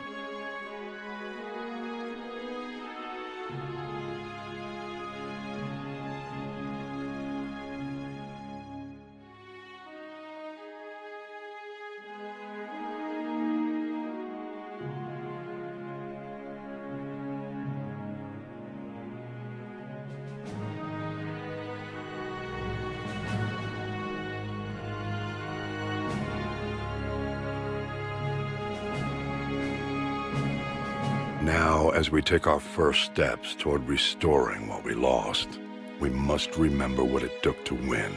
Now, as we take our first steps toward restoring what we lost, we must remember what it took to win.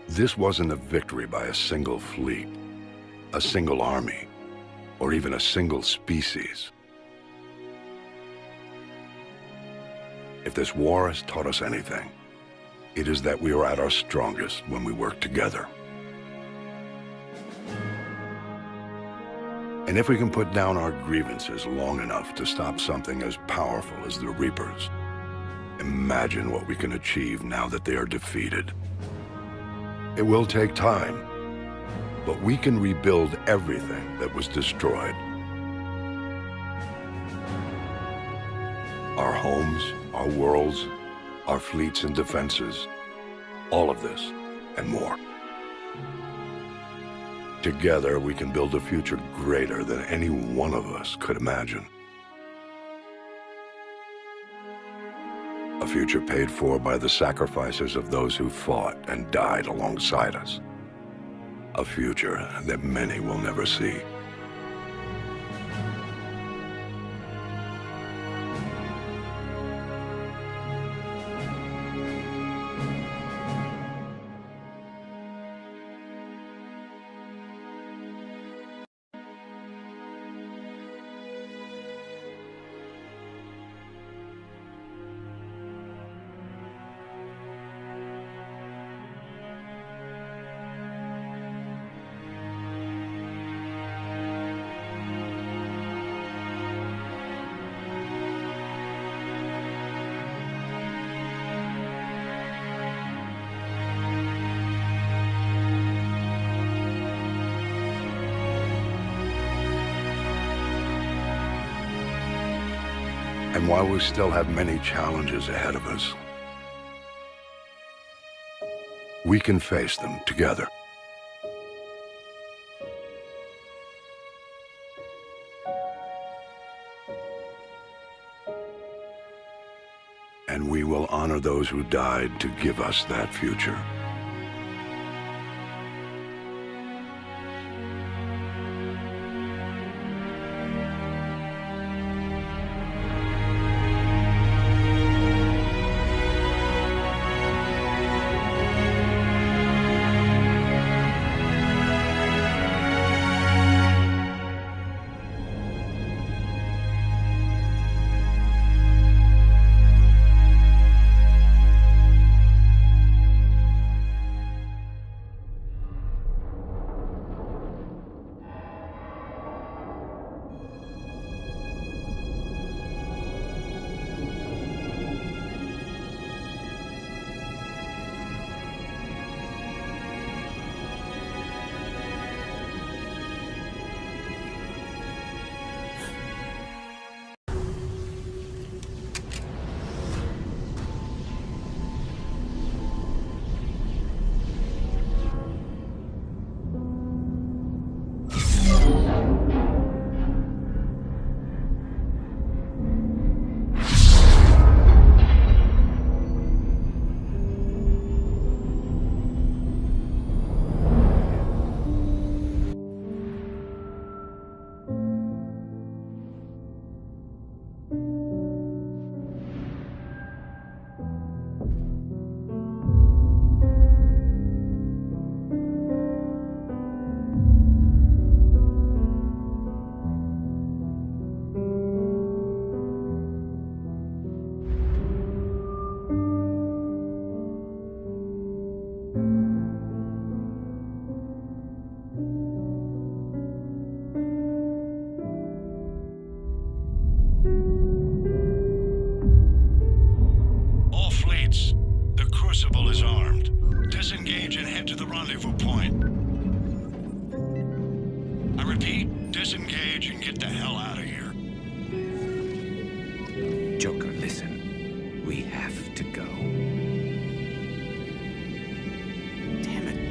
This wasn't a victory by a single fleet, a single army, or even a single species. If this war has taught us anything, it is that we are at our strongest when we work together. And if we can put down our grievances long enough to stop something as powerful as the Reapers, imagine what we can achieve now that they are defeated. It will take time, but we can rebuild everything that was destroyed. Our homes, our worlds, our fleets and defenses, all of this and more. Together, we can build a future greater than any one of us could imagine. A future paid for by the sacrifices of those who fought and died alongside us. A future that many will never see. And while we still have many challenges ahead of us, we can face them together. And we will honor those who died to give us that future. Crucible is armed. Disengage and head to the rendezvous point. I repeat, disengage and get the hell out of here. Joker, listen. We have to go. Damn it.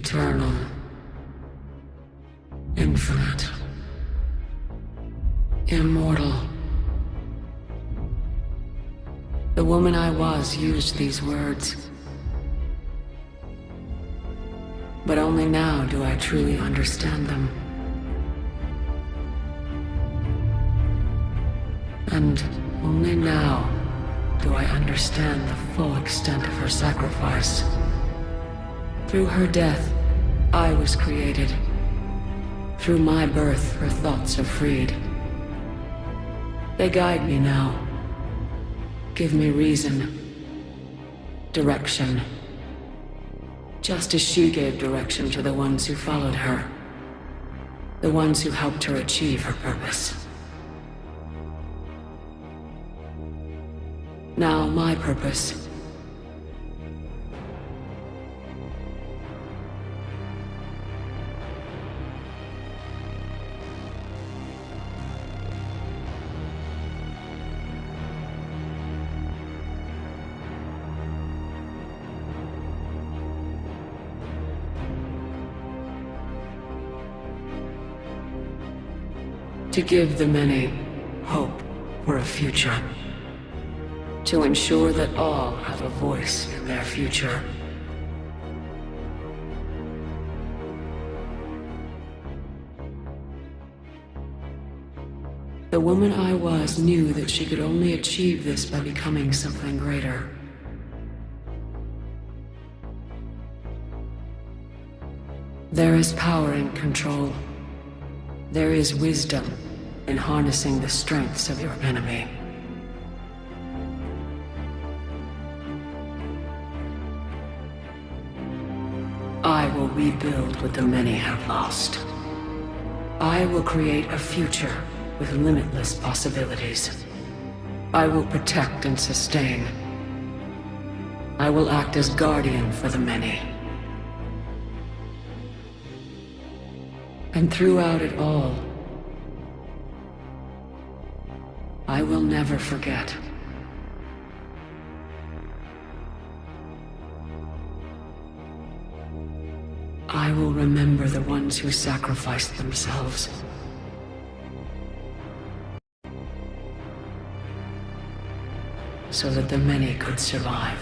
Eternal. Infinite. Immortal. The woman I was used these words. But only now do I truly understand them. And only now do I understand the full extent of her sacrifice. Through her death, I was created. Through my birth, her thoughts are freed. They guide me now. Give me reason. Direction. Just as she gave direction to the ones who followed her. The ones who helped her achieve her purpose. Now my purpose. To give the many hope for a future. To ensure that all have a voice in their future. The woman I was knew that she could only achieve this by becoming something greater. There is power in control. There is wisdom in harnessing the strengths of your enemy. I will rebuild what the many have lost. I will create a future with limitless possibilities. I will protect and sustain. I will act as guardian for the many. And throughout it all, I will never forget. I will remember the ones who sacrificed themselves. So that the many could survive.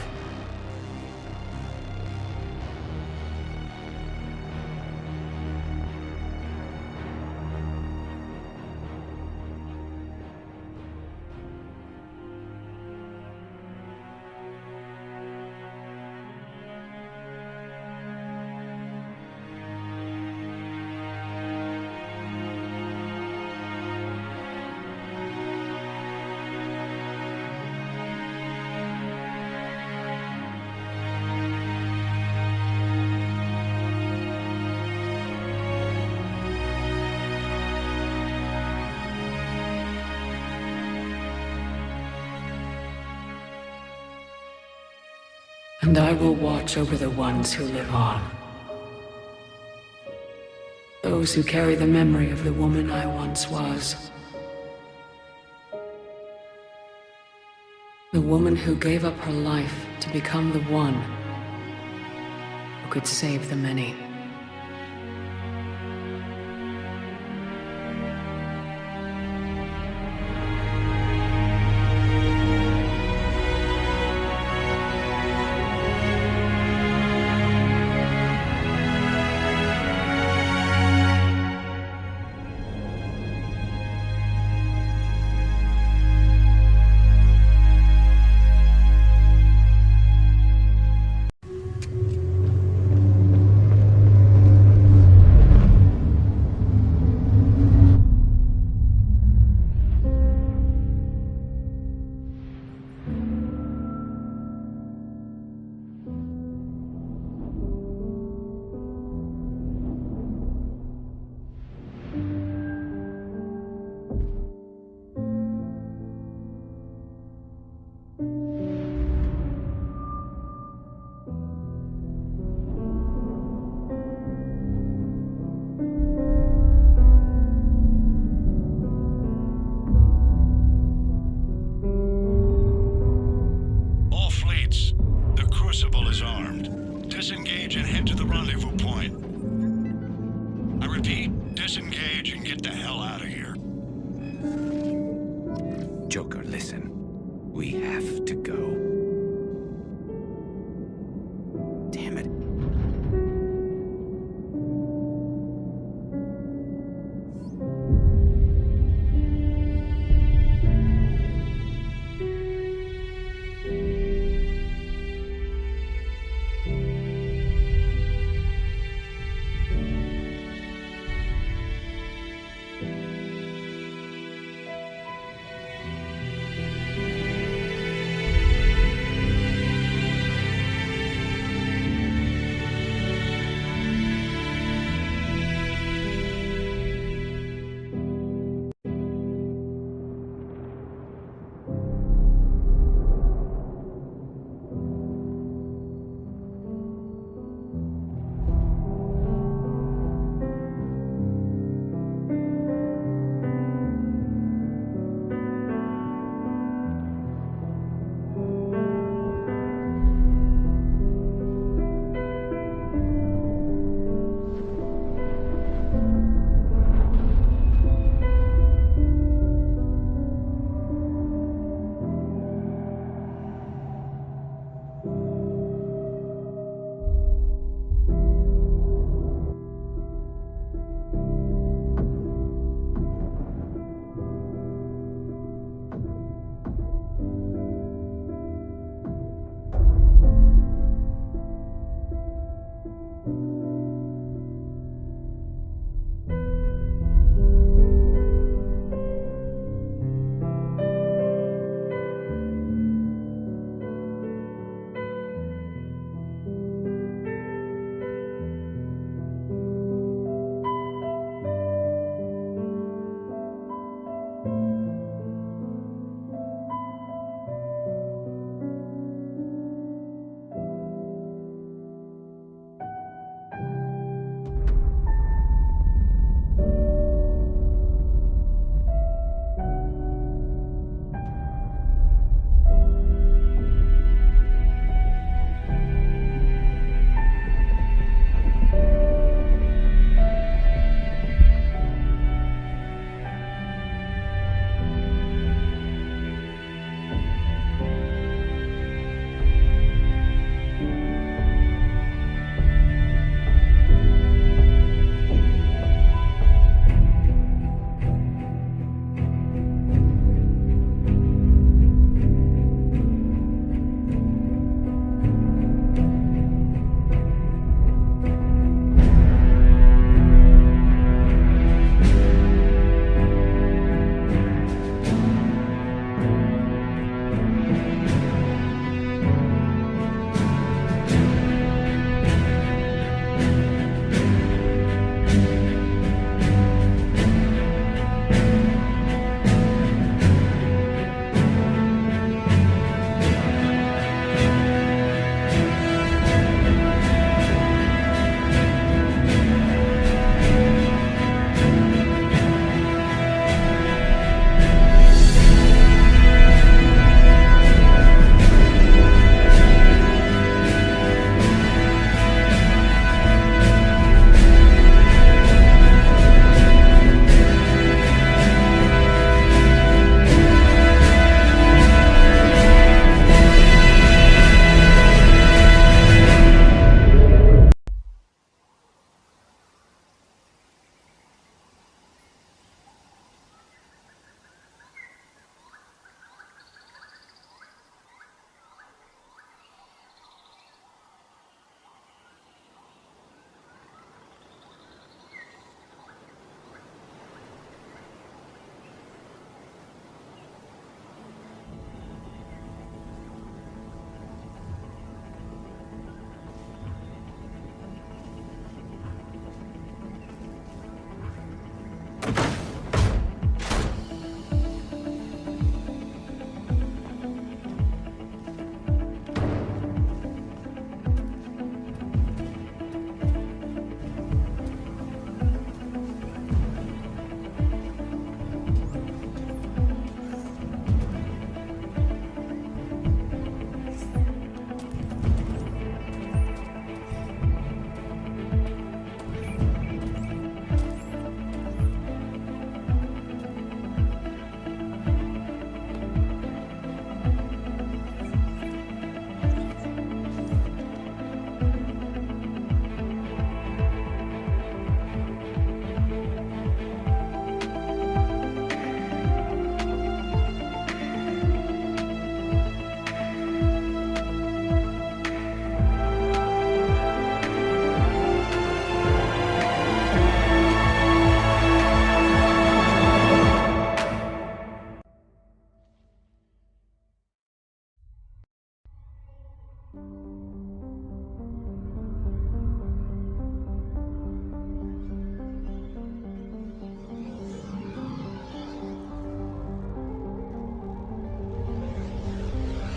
And I will watch over the ones who live on. Those who carry the memory of the woman I once was. The woman who gave up her life to become the one who could save the many. Damn it.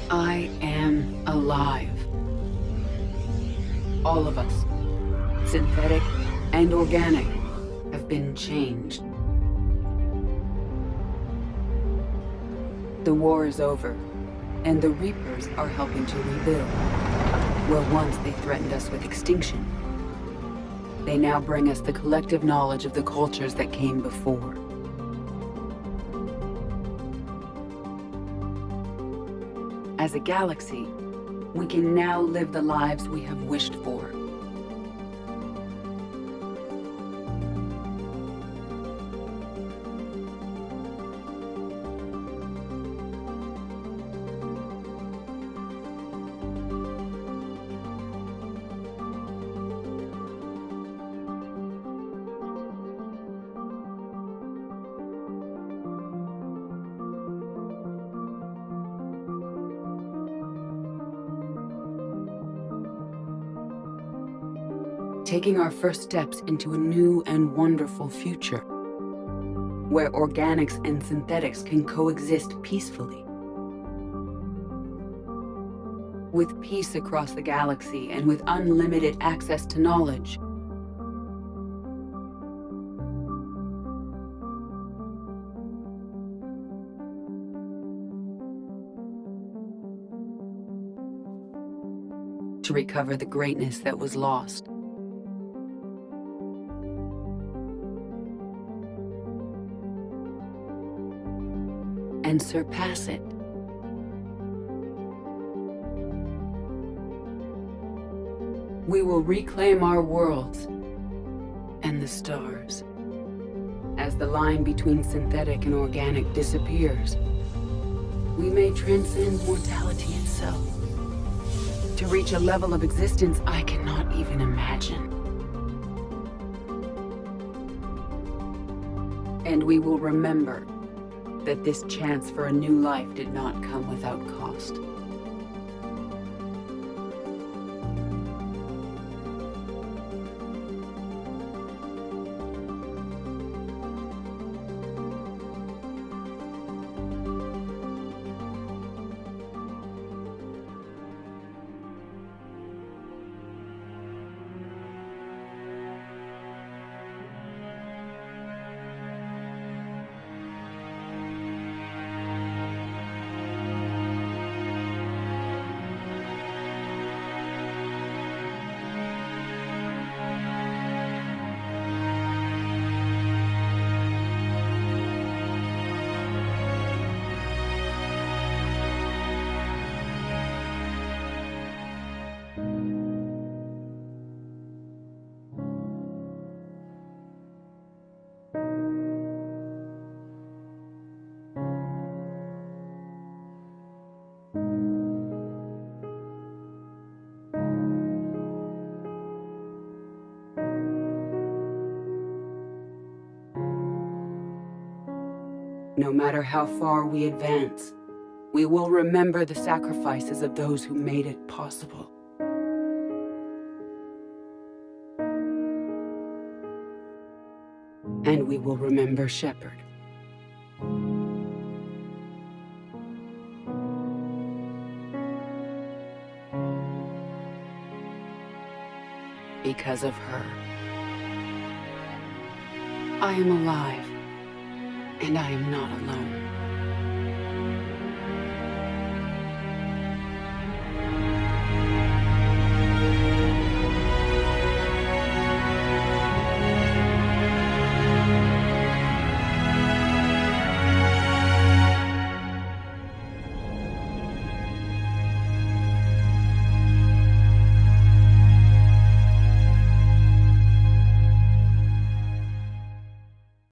I am alive. All of us, synthetic and organic, have been changed. The war is over, and the Reapers are helping to rebuild. Where once they threatened us with extinction, they now bring us the collective knowledge of the cultures that came before. As a galaxy, we can now live the lives we have wished for. Taking our first steps into a new and wonderful future, where organics and synthetics can coexist peacefully. With peace across the galaxy and with unlimited access to knowledge, to recover the greatness that was lost. And surpass it. We will reclaim our worlds and the stars. As the line between synthetic and organic disappears, we may transcend mortality itself to reach a level of existence I cannot even imagine. And we will remember that this chance for a new life did not come without cost. No matter how far we advance, we will remember the sacrifices of those who made it possible. And we will remember Shepard. Because of her, I am alive. And I am not alone.